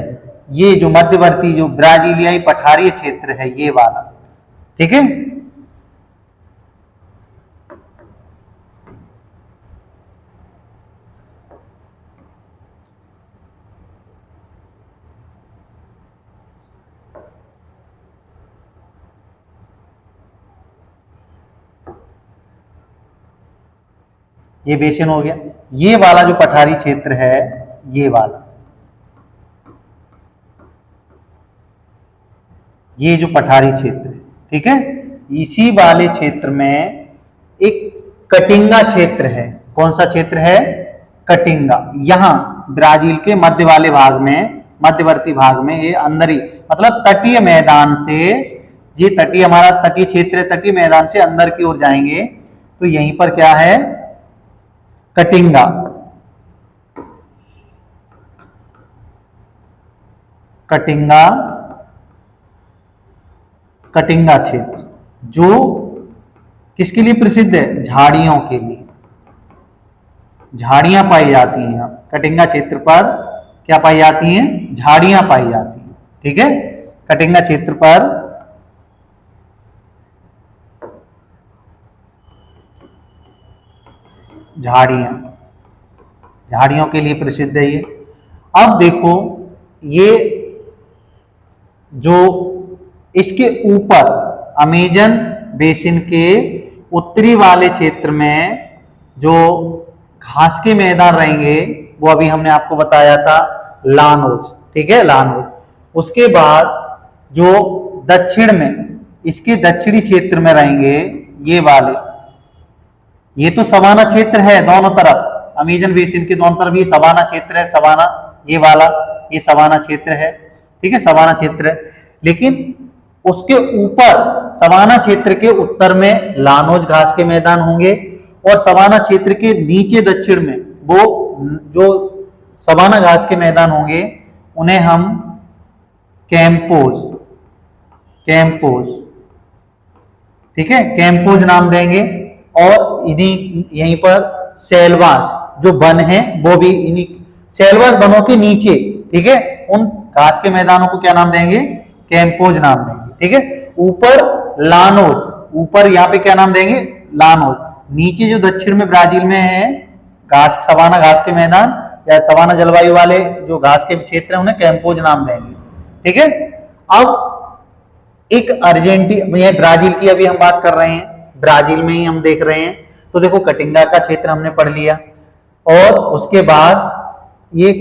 ये जो मध्यवर्ती जो ब्राजीलियाई पठारीय क्षेत्र है, ये वाला, ठीक है, ये बेसिन हो गया। ये वाला जो पठारी क्षेत्र है, ये वाला, ये जो पठारी क्षेत्र है, ठीक है, इसी वाले क्षेत्र में एक कटिंगा क्षेत्र है। कौन सा क्षेत्र है, कटिंगा। यहां ब्राजील के मध्य वाले भाग में, मध्यवर्ती भाग में, ये अंदरी मतलब तटीय मैदान से, ये तटीय हमारा तटीय क्षेत्र है, तटीय मैदान से अंदर की ओर जाएंगे तो यहीं पर क्या है, कटिंगा, कटिंगा क्षेत्र, जो किसके लिए प्रसिद्ध है, झाड़ियों के लिए। झाड़ियां पाई जाती हैं यहाँ कटिंगा क्षेत्र पर, क्या पाई जाती हैं, झाड़ियां पाई जाती हैं, ठीक है, कटिंगा क्षेत्र पर झाड़ियों के लिए प्रसिद्ध है ये। अब देखो, ये जो इसके ऊपर अमेजन बेसिन के उत्तरी वाले क्षेत्र में जो घास के मैदान रहेंगे, वो अभी हमने आपको बताया था लानोज, ठीक है, लानोज। उसके बाद जो दक्षिण में, इसके दक्षिणी क्षेत्र में रहेंगे ये वाले, ये तो सवाना क्षेत्र है दोनों तरफ, अमेजन बेसिन के दोनों तरफ ये सवाना क्षेत्र है, सवाना, ये वाला ये सवाना क्षेत्र है, ठीक है, सवाना क्षेत्र है। लेकिन उसके ऊपर सवाना क्षेत्र के उत्तर में लानोज घास के मैदान होंगे, और सवाना क्षेत्र के नीचे दक्षिण में वो जो सवाना घास के मैदान होंगे उन्हें हम कैंपोज, ठीक है, कैंपोज नाम देंगे। और इन्हीं यहीं पर सेल्वास जो वन है वो भी इन्हीं सेल्वास वनों के नीचे, ठीक है, उन घास के मैदानों को क्या नाम देंगे, कैंपोज नाम देंगे, ठीक है। ऊपर लानोज, ऊपर यहाँ पे क्या नाम देंगे, लानोज। नीचे जो दक्षिण में ब्राजील में है घास, सवाना घास के मैदान या सवाना जलवायु वाले जो घास के क्षेत्र है उन्हें कैंपोज नाम देंगे, ठीक है। अब एक अर्जेंटीना, ब्राजील की अभी हम बात कर रहे हैं, ब्राजील में ही हम देख रहे हैं, तो देखो कटिंगा का क्षेत्र हमने पढ़ लिया, और उसके बाद ये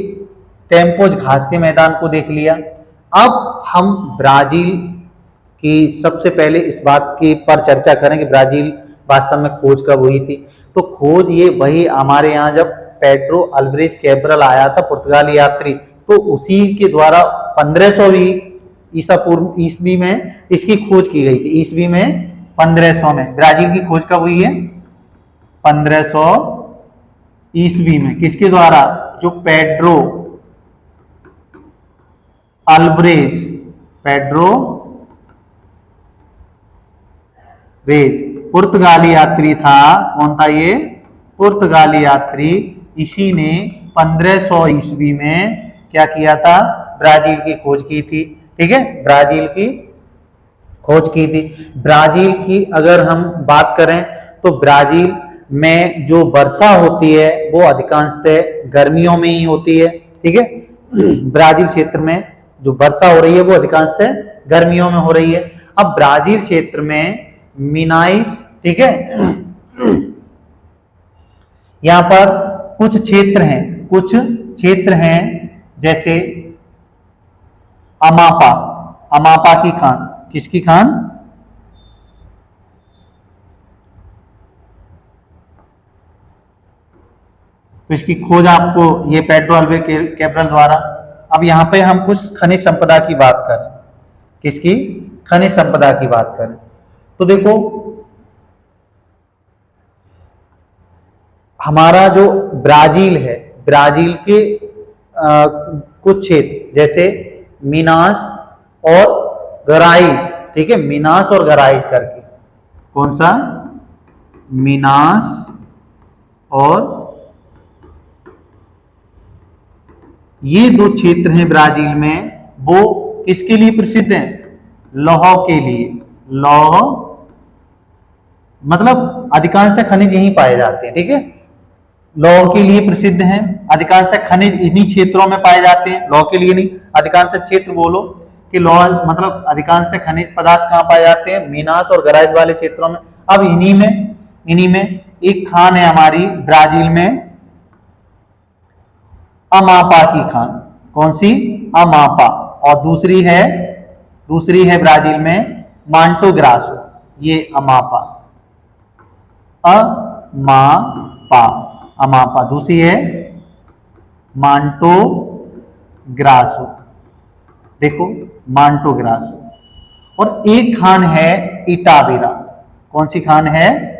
कैंपोज घास के मैदान को देख लिया। अब हम ब्राजील की सबसे पहले इस बात की पर चर्चा करें कि ब्राजील वास्तव में खोज कब हुई थी। तो खोज ये वही हमारे यहाँ जब पेड्रो अल्वारेज कैब्रल आया था, पुर्तगाली यात्री तो उसी के द्वारा 1500 ईसा पूर्व ईस्वी में इसकी खोज की गई थी। ईस्वी में 1500 में ब्राजील की खोज कब हुई है? 1500 ईस्वी में। किसके द्वारा? जो पेड्रो अल्ब्रेज, पेड्रो रेज पुर्तगाली यात्री था। कौन था ये? पुर्तगाली यात्री। इसी ने 1500 ईस्वी में क्या किया था? ब्राजील की खोज की थी। ठीक है, ब्राजील की खोज की थी। ब्राजील की अगर हम बात करें तो ब्राजील में जो वर्षा होती है वो अधिकांशतः गर्मियों में ही होती है। ठीक है, ब्राजील क्षेत्र में जो वर्षा हो रही है वो अधिकांशतः गर्मियों में हो रही है। अब ब्राजील क्षेत्र में मिनाइस, ठीक है, यहां पर कुछ क्षेत्र हैं जैसे अमापा, अमापा की खान। किसकी खान? तो इसकी खोज आपको ये पेड्रो अल्वेज कैब्रल द्वारा। अब यहां पे हम कुछ खनिज संपदा की बात करें। किसकी? खनिज संपदा की बात करें तो देखो, हमारा जो ब्राजील है, ब्राजील के कुछ क्षेत्र जैसे मिनास और गराइज, ठीक है, मिनास और गराइज करके, कौन सा? मिनास और ये दो क्षेत्र हैं ब्राजील में, वो किसके लिए प्रसिद्ध हैं? लौह के लिए। लौह मतलब अधिकांशतः खनिज यहीं पाए जाते हैं। ठीक है, लौह के लिए प्रसिद्ध हैं। अधिकांशतः खनिज इन्हीं क्षेत्रों में पाए जाते हैं, लौह के लिए नहीं। अधिकांश क्षेत्र बोलो कि लौह मतलब अधिकांश खनिज पदार्थ कहां पाए जाते हैं? मीनास और गराइज वाले क्षेत्रों में। अब इन्हीं में एक खान है हमारी ब्राजील में, अमापा की खान। कौन सी? अमापा। और दूसरी है ब्राजील में मांटो ग्रासो। ये अमापा, अमापा दूसरी है मांटो ग्रासो। देखो, मांटो ग्रासो। और एक खान है इटाबिरा। कौन सी खान है?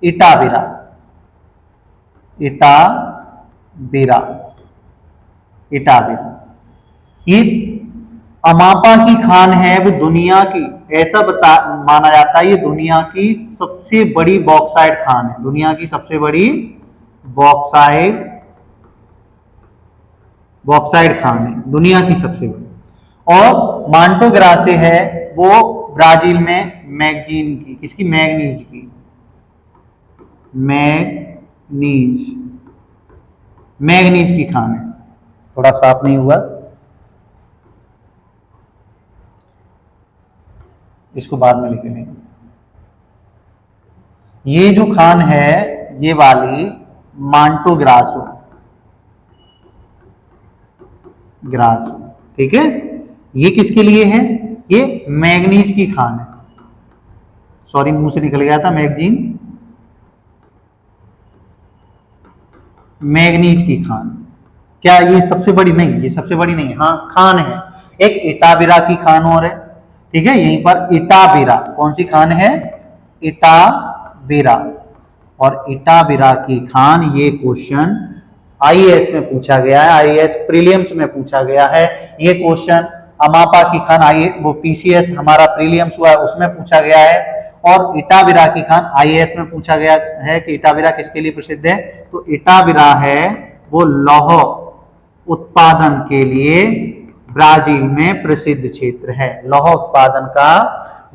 इटाबिरा। ये अमापा की खान है, वो दुनिया की, ऐसा माना जाता है ये दुनिया की सबसे बड़ी बॉक्साइट खान है। दुनिया की सबसे बड़ी बॉक्साइट खान है, दुनिया की सबसे बड़ी। और मांटो ग्रासे है वो ब्राजील में मैगजीन की, किसकी? मैग्नीज की। मैग्नीज की खान है। थोड़ा साफ नहीं हुआ, इसको बाद में लिख लेंगे। ये जो खान है ये वाली मांटो ग्रासो, ठीक है, ये किसके लिए है? ये मैग्नीज की खान है। सॉरी, मुंह से निकल गया था, मैग्नीज की खान। क्या ये सबसे बड़ी? नहीं, ये सबसे बड़ी नहीं। हाँ, खान है। एक इटाबिरा की खान और है। ठीक है, यहीं पर इटाबिरा। कौन सी खान है? इटाबिरा। और इटाबिरा की खान, ये क्वेश्चन आईएएस में पूछा गया है, आईएएस प्रीलियम्स में पूछा गया है ये क्वेश्चन। अमापा की खान वो पीसीएस हमारा प्रीलियम्स हुआ है उसमें पूछा गया है। और इटाबिरा की खान आईएएस में पूछा गया है कि इटाबिरा किसके लिए प्रसिद्ध है? तो इटाबिरा है वो लौह उत्पादन के लिए ब्राजील में प्रसिद्ध क्षेत्र है। लौह उत्पादन का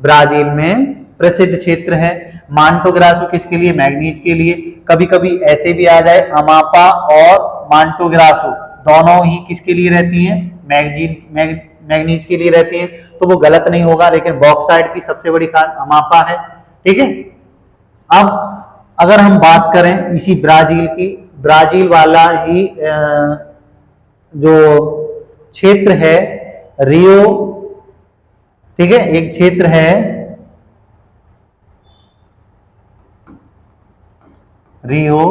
ब्राजील में प्रसिद्ध क्षेत्र है। मांटो ग्रासो किसके लिए? मैग्नीज के लिए। कभी कभी ऐसे भी आ जाए, अमापा और मांटो ग्रासो दोनों ही किसके लिए रहती हैं? मैग्नीज के लिए रहती हैं, तो वो गलत नहीं होगा। लेकिन बॉक्साइट की सबसे बड़ी खान अमापा है। ठीक है, अब अगर हम बात करें इसी ब्राजील की, ब्राजील वाला ही जो क्षेत्र है रियो, ठीक है, एक क्षेत्र है रियो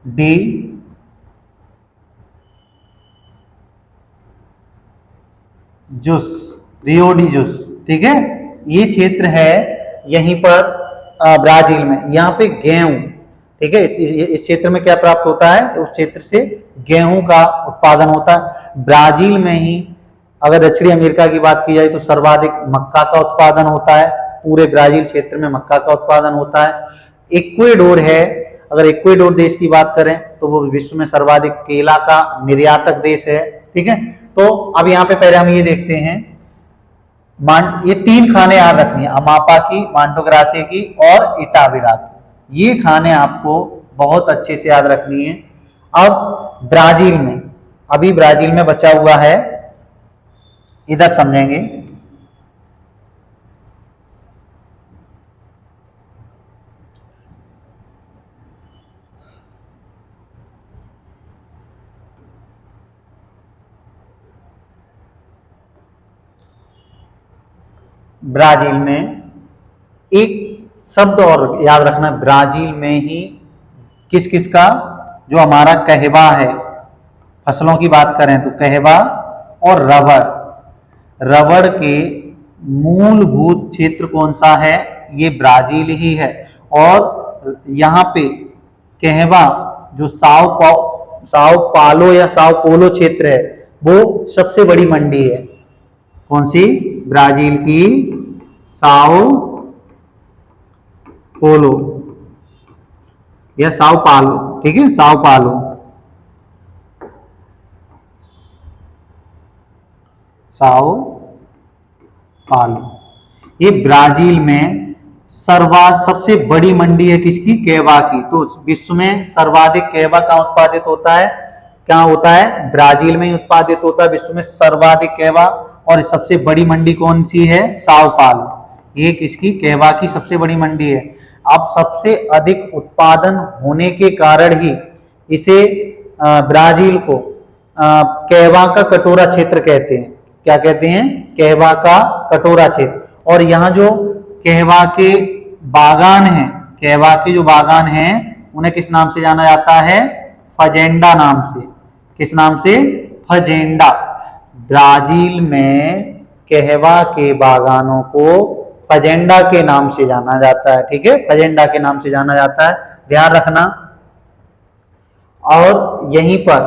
डी जुस, रियो डी जुस, ठीक है। ये क्षेत्र है यहीं पर ब्राजील में, यहाँ पे गेहूं, ठीक है। इस क्षेत्र में क्या प्राप्त होता है, उस क्षेत्र से गेहूं का उत्पादन होता है। ब्राजील में ही अगर दक्षिणी अमेरिका की बात की जाए तो सर्वाधिक मक्का का उत्पादन होता है, पूरे ब्राजील क्षेत्र में मक्का का उत्पादन होता है। इक्वेडोर है, अगर इक्वेडोर देश की बात करें तो वो विश्व में सर्वाधिक केला का निर्यातक देश है, ठीक है। तो अब यहाँ पे पहले हम ये देखते हैं, ये 3 खाने याद रखनी है, अमापा की, मांडो ग्रासे की और इटाविरा की। ये खाने आपको बहुत अच्छे से याद रखनी है। अब ब्राजील में, अभी ब्राजील में बचा हुआ है, इधर समझेंगे। ब्राजील में एक शब्द और याद रखना, ब्राजील में ही किस किस का, जो हमारा कहवा है, फसलों की बात करें तो कहवा और रबड़, रबड़ के मूलभूत क्षेत्र कौन सा है, ये ब्राजील ही है। और यहाँ पे कहवा जो साओ पालो या साओ पोलो क्षेत्र है, वो सबसे बड़ी मंडी है। कौन सी, ब्राजील की साओ पोलो या साओ पालो, ठीक है, साओ पालो, साओ पालो। ये ब्राजील में सबसे बड़ी मंडी है किसकी, कहवा की। तो विश्व में सर्वाधिक कहवा का उत्पादित होता है, क्या होता है, ब्राजील में ही उत्पादित होता है विश्व में सर्वाधिक कहवा। और सबसे बड़ी मंडी कौन सी है, साओ पालो, ये किसकी, कहवा की सबसे बड़ी मंडी है। अब सबसे अधिक उत्पादन होने के कारण ही इसे ब्राजील को कहवा का कटोरा क्षेत्र कहते हैं। क्या कहते हैं, कहवा का कटोरा क्षेत्र। और यहाँ जो कहवा के बागान हैं, कहवा के जो बागान हैं, उन्हें किस नाम से जाना जाता है, फजेंडा नाम से। किस नाम से, फजेंडा। ब्राजील में कहवा के बागानों को फजेंडा के नाम से जाना जाता है, ठीक है, फजेंडा के नाम से जाना जाता है, ध्यान रखना। और यहीं पर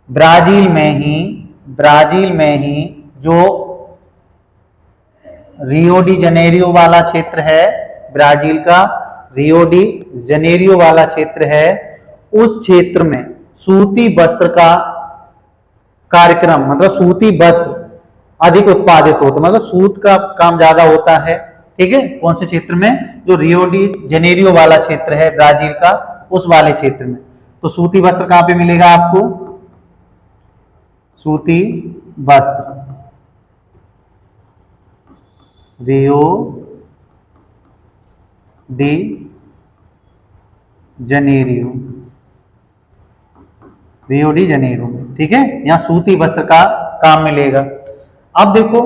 ब्राजील में ही जो रियो डी जनेरियो वाला क्षेत्र है, ब्राजील का रियो डी जनेरियो वाला क्षेत्र है, उस क्षेत्र में सूती वस्त्र का कार्यक्रम, मतलब सूती वस्त्र अधिक उत्पादित होते, मतलब सूत का काम ज्यादा होता है, ठीक है। कौन से क्षेत्र में, जो रियो डी जनेरियो वाला क्षेत्र है ब्राजील का, उस वाले क्षेत्र में। तो सूती वस्त्र कहां पे मिलेगा आपको, सूती वस्त्र रियो de Janeiro, Rio de Janeiro में, ठीक है, यहां सूती वस्त्र का काम मिलेगा। अब देखो,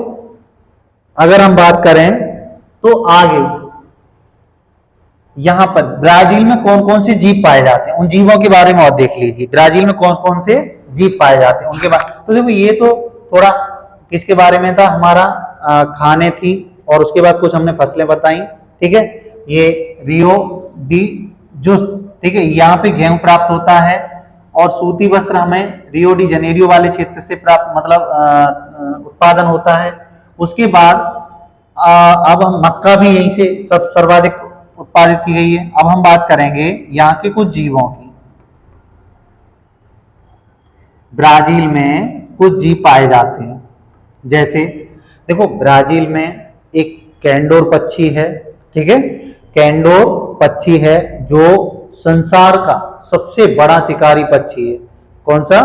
अगर हम बात करें तो आगे यहां पर ब्राजील में कौन कौन से जीव पाए जाते हैं, उन जीवों के बारे में और देख लीजिए। ब्राजील में कौन कौन से जीव पाए जाते हैं उनके बारे, तो देखो ये तो थोड़ा किसके बारे में था, हमारा खाने थी, और उसके बाद कुछ हमने फसलें बताई, ठीक है। ये रियो डी जुस, ठीक है, यहाँ पे गेहूं प्राप्त होता है, और सूती वस्त्र हमें रियो डी जनेरियो वाले क्षेत्र से प्राप्त, मतलब उत्पादन होता है। उसके बाद अब हम मक्का भी यहीं से सब सर्वाधिक उत्पादित की गई है। अब हम बात करेंगे यहाँ के कुछ जीवों की। ब्राजील में कुछ जीव पाए जाते हैं, जैसे देखो ब्राजील में एक कैंडोर पक्षी है, ठीक है, कैंडोर पक्षी है जो संसार का सबसे बड़ा शिकारी पक्षी है। कौन सा,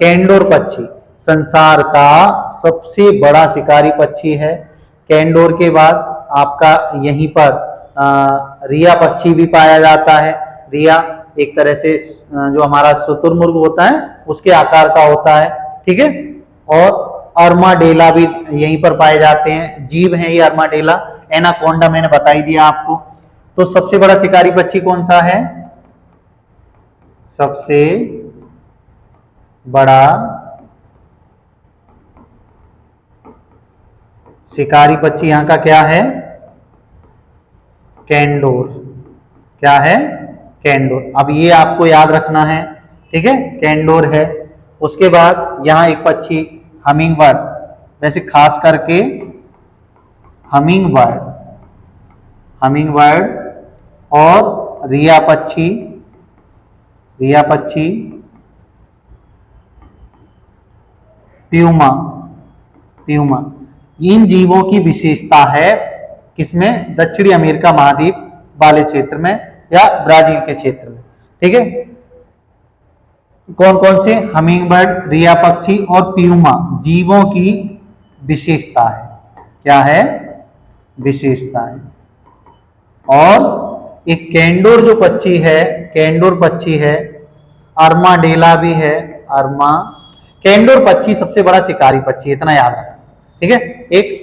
कैंडोर पक्षी संसार का सबसे बड़ा शिकारी पक्षी है। कैंडोर के बाद आपका यहीं पर रिया पक्षी भी पाया जाता है। रिया एक तरह से जो हमारा शुतुरमुर्ग होता है उसके आकार का होता है, ठीक है। और अर्माडेला भी यहीं पर पाए जाते हैं, जीव हैं ये अर्माडेला। एनाकोंडा मैंने बता ही दिया आपको। तो सबसे बड़ा शिकारी पक्षी कौन सा है, सबसे बड़ा शिकारी पक्षी यहाँ का क्या है? कैंडोर। क्या है? कैंडोर। अब ये आपको याद रखना है, ठीक है, कैंडोर है। उसके बाद यहाँ एक पक्षी हमिंग बर्ड, वैसे खास करके हमिंग बर्ड, हमिंग बर्ड और रिया पक्षी, रिया पक्षी, प्यूमा, प्यूमा, इन जीवों की विशेषता है किसमें? दक्षिणी अमेरिका महाद्वीप वाले क्षेत्र में या ब्राजील के क्षेत्र में, ठीक है। कौन कौन से? हमिंग बर्ड, रिया पक्षी और प्यूमा जीवों की विशेषता है। क्या है? विशेषता है। और एक कैंडोर जो पक्षी है, कैंडोर पक्षी है, अर्माडेला भी है, अर्मा, कैंडोर पक्षी सबसे बड़ा शिकारी पक्षी है, इतना याद रखना, ठीक है। एक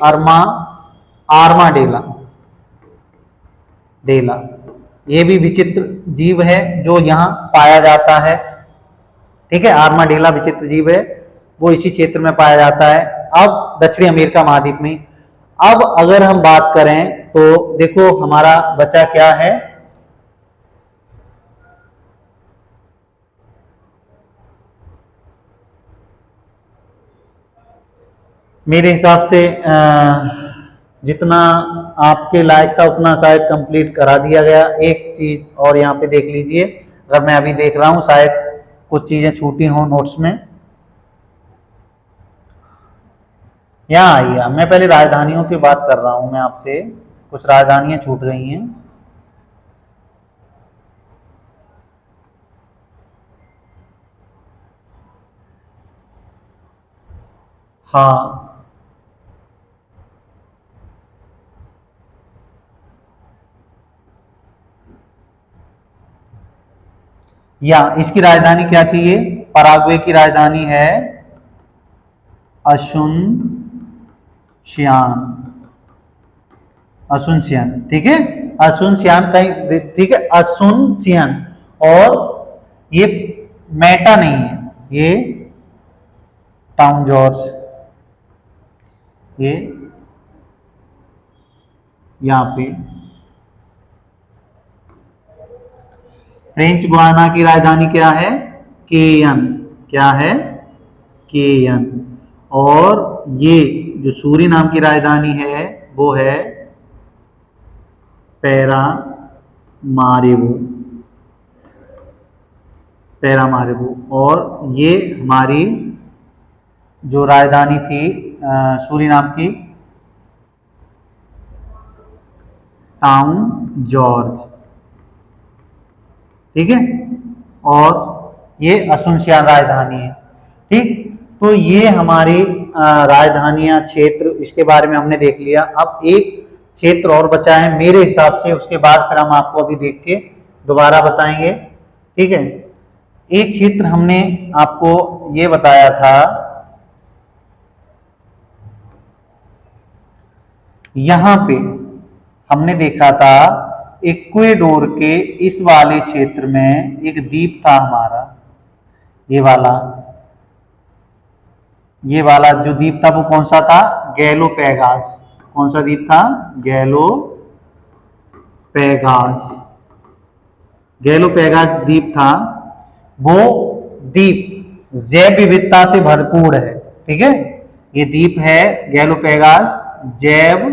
आर्माडेला, डेला, ये भी विचित्र जीव है जो यहाँ पाया जाता है, ठीक है। आर्माडेला विचित्र जीव है, वो इसी क्षेत्र में पाया जाता है, अब दक्षिणी अमेरिका महाद्वीप में। अब अगर हम बात करें तो देखो हमारा बचा क्या है? मेरे हिसाब से जितना आपके लायक था उतना शायद कंप्लीट करा दिया गया। एक चीज और यहाँ पे देख लीजिए, अगर मैं अभी देख रहा हूँ शायद कुछ चीजें छूटी हों नोट्स में। यहाँ आइए, मैं पहले राजधानियों की बात कर रहा हूँ मैं आपसे, कुछ राजधानियां छूट गई हैं। हाँ, या इसकी राजधानी क्या थी? ये पराग्वे की राजधानी है असुनसियान, असुनसियान, ठीक है, असुनसियान कहीं, ठीक है, असुनसियान। और ये मेटा नहीं है, ये टाउन जॉर्ज, ये यहाँ पे फ्रेंच गुयाना की राजधानी क्या है? केयन। क्या है? केयन। और ये जो सूरीनाम की राजधानी है वो है पैरामारिबो, पैरामारिबो। और ये हमारी जो राजधानी थी सूरीनाम की, टाउन जॉर्ज, ठीक है। और ये असुनसियान राजधानी है, ठीक। तो ये हमारी राजधानियां, क्षेत्र, इसके बारे में हमने देख लिया। अब एक क्षेत्र और बचा है मेरे हिसाब से, उसके बाद फिर हम आपको अभी देख के दोबारा बताएंगे, ठीक है। एक क्षेत्र हमने आपको ये बताया था, यहां पे हमने देखा था इक्वेडोर के इस वाले क्षेत्र में एक द्वीप था हमारा, ये वाला जो द्वीप था वो कौन सा था? गैलोपैगास। कौन सा द्वीप था? गैलोपैगास, गैलोपैगास द्वीप था। वो द्वीप जैव विविधता से भरपूर है, ठीक है। ये द्वीप है गैलोपैगास, जैव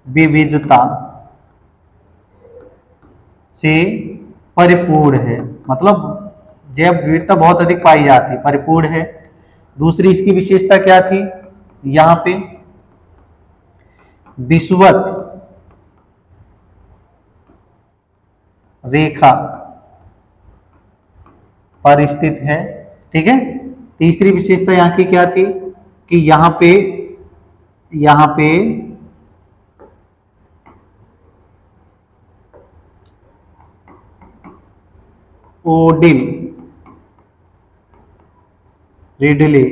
विविधता से परिपूर्ण है, मतलब जैव विविधता बहुत अधिक पाई जाती है, परिपूर्ण है। दूसरी इसकी विशेषता क्या थी? यहां पे विषुवत रेखा पर स्थित है, ठीक है। तीसरी विशेषता यहां की क्या थी कि यहां पे ओडिल, ridley,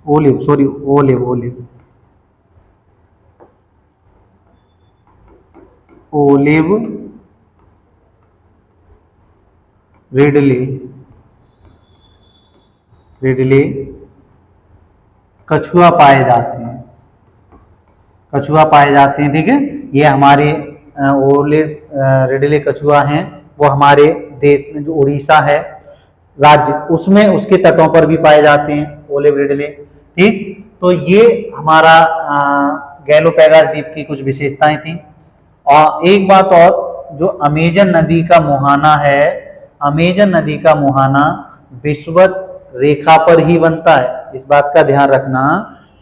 olive, sorry, olive, olive, olive ridley, ridley कछुआ पाए जाते हैं, कछुआ पाए जाते हैं, ठीक है। ये हमारे ओले रिडले कछुआ हैं, वो हमारे देश में जो उड़ीसा है राज्य, उसमें उसके तटों पर भी पाए जाते हैं ओले रिडले, ठीक। तो ये हमारा गैलोपैगस द्वीप की कुछ विशेषताएं थी। और एक बात और, जो अमेजन नदी का मुहाना है, अमेजन नदी का मुहाना विषुवत रेखा पर ही बनता है, इस बात का ध्यान रखना।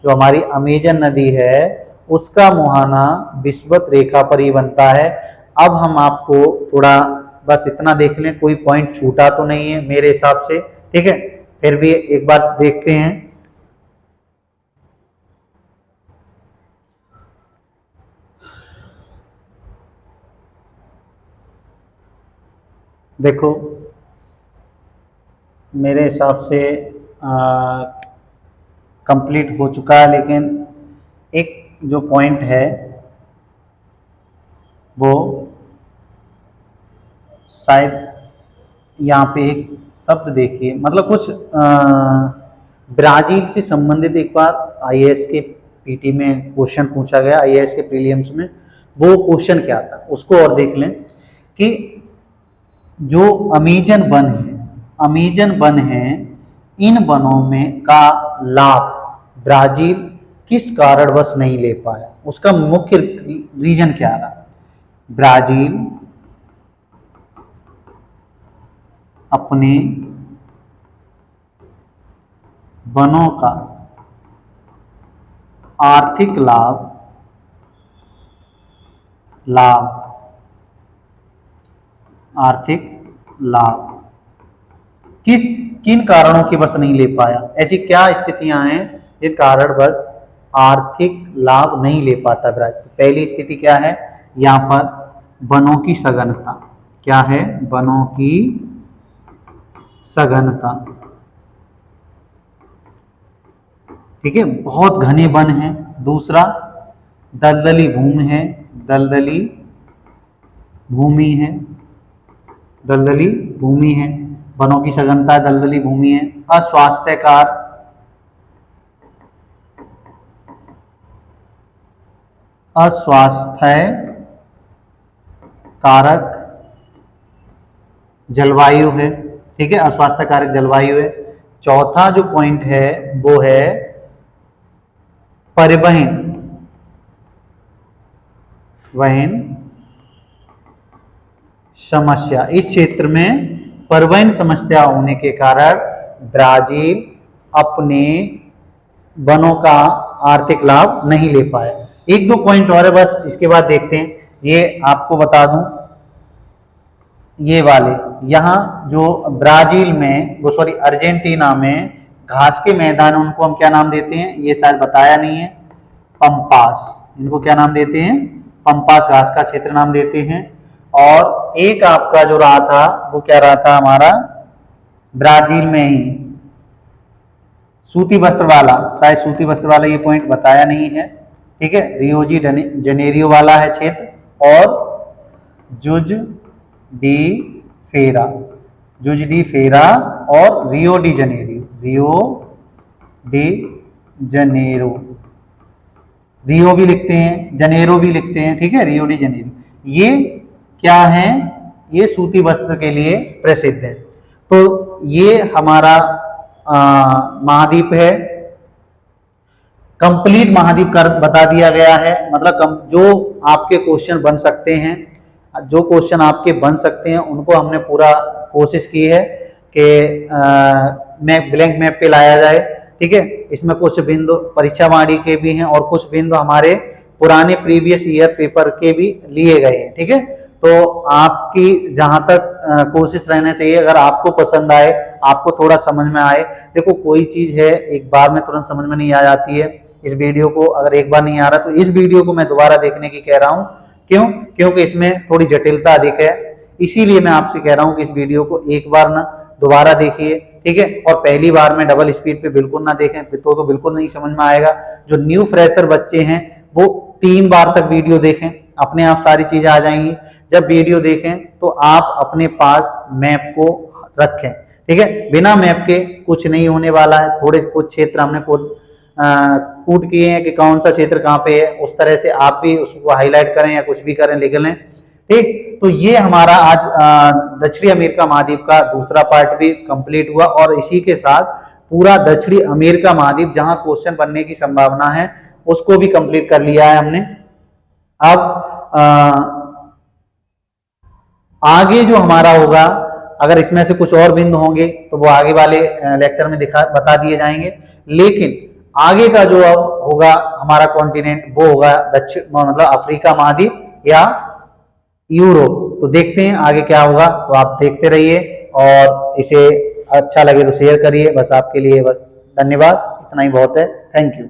जो हमारी अमेजन नदी है उसका मुहाना विषुवत रेखा पर ही बनता है। अब हम आपको थोड़ा बस इतना देख लें, कोई पॉइंट छूटा तो नहीं है मेरे हिसाब से, ठीक है। फिर भी एक बार देखते हैं। देखो मेरे हिसाब से कंप्लीट हो चुका है, लेकिन एक जो पॉइंट है वो शायद यहाँ पे एक शब्द देखिए, मतलब कुछ ब्राजील से संबंधित एक बार आईएएस के पीटी में क्वेश्चन पूछा गया, आईएएस के प्रीलिम्स में। वो क्वेश्चन क्या था उसको और देख लें कि जो अमेजन वन है, अमेजन वन है, इन वनों में का लाभ ब्राजील किस कारणवश नहीं ले पाया, उसका मुख्य रीजन क्या रहा। ब्राजील अपने वनों का आर्थिक आर्थिक लाभ किन कारणों की वश नहीं ले पाया। ऐसी क्या स्थितियां हैं जिन कारणवश आर्थिक लाभ नहीं ले पाता ब्राजील। पहली स्थिति क्या है, यहाँ पर वनों की सघनता, क्या है, वनों की सघनता, ठीक है, बहुत घने वन हैं। दूसरा दलदली भूमि है, दलदली भूमि है, दलदली भूमि है, वनों की सघनता, दलदली भूमि है। अस्वास्थ्यकार कारक जलवायु है, ठीक है, अस्वास्थ्य कारक जलवायु है। चौथा जो पॉइंट है वो है परिवहन समस्या। इस क्षेत्र में परिवहन समस्या होने के कारण ब्राजील अपने वनों का आर्थिक लाभ नहीं ले पाया। एक दो पॉइंट और है बस, इसके बाद देखते हैं। ये आपको बता दूं, ये वाले यहाँ जो ब्राजील में, वो सॉरी अर्जेंटीना में घास के मैदान, उनको हम क्या नाम देते हैं, ये शायद बताया नहीं है, पंपास। इनको क्या नाम देते हैं, पंपास घास का क्षेत्र नाम देते हैं। और एक आपका जो रहा था वो क्या रहा था हमारा, ब्राजील में ही सूती वस्त्र वाला, शायद सूती वस्त्र वाला, ये पॉइंट बताया नहीं है, ठीक है। रियो डी जनेरियो वाला है क्षेत्र, और जुज डी फेरा, जुज डी फेरा और Rio de Janeiro, Rio de Janeiro, Rio भी लिखते हैं, जनेरो भी लिखते हैं, ठीक है, रियो डी जनेरो। ये क्या है, ये सूती वस्त्र के लिए प्रसिद्ध है। तो ये हमारा महाद्वीप है, कंप्लीट महाद्वीप कर बता दिया गया है। मतलब जो आपके क्वेश्चन बन सकते हैं, जो क्वेश्चन आपके बन सकते हैं उनको हमने पूरा कोशिश की है कि मैप, ब्लैंक मैप पे लाया जाए, ठीक है। इसमें कुछ बिंदु परीक्षा वाणी के भी हैं और कुछ बिंदु हमारे पुराने प्रीवियस ईयर पेपर के भी लिए गए हैं, ठीक है। तो आपकी जहां तक कोशिश रहना चाहिए, अगर आपको पसंद आए, आपको थोड़ा समझ में आए। देखो कोई चीज है एक बार में तुरंत समझ में नहीं आ जाती है। इस वीडियो को अगर एक बार नहीं आ रहा तो इस वीडियो को मैं दोबारा देखने की कह रहा हूँ। क्यों? क्योंकि इसमें थोड़ी जटिलता अधिक है, इसीलिए मैं आपसे कह रहा हूँ कि इस वीडियो को एक बार ना दोबारा देखिए, ठीक है। और पहली बार में डबल स्पीड पे बिल्कुल ना देखें, तो बिल्कुल नहीं समझ में आएगा। जो न्यू फ्रेशर बच्चे हैं वो 3 बार तक वीडियो देखें, अपने आप सारी चीजें आ जाएंगी। जब वीडियो देखें तो आप अपने पास मैप को रखें, ठीक है। बिना मैप के कुछ नहीं होने वाला है। थोड़े कुछ क्षेत्र हमने पुट किए हैं कि कौन सा क्षेत्र कहाँ पे है, उस तरह से आप भी उसको हाईलाइट करें या कुछ भी करें, लिख लें। ठीक, तो ये हमारा आज दक्षिणी अमेरिका महाद्वीप का दूसरा पार्ट भी कंप्लीट हुआ, और इसी के साथ पूरा दक्षिणी अमेरिका महाद्वीप जहां क्वेश्चन बनने की संभावना है उसको भी कंप्लीट कर लिया है हमने। अब आगे जो हमारा होगा, अगर इसमें से कुछ और बिंदु होंगे तो वो आगे वाले लेक्चर में बता दिए जाएंगे, लेकिन आगे का जो अब होगा हमारा कॉन्टिनेंट वो होगा दक्षिण मतलब अफ्रीका महाद्वीप या यूरोप। तो देखते हैं आगे क्या होगा, तो आप देखते रहिए और इसे अच्छा लगे तो शेयर करिए। बस आपके लिए बस धन्यवाद, इतना ही बहुत है। Thank you.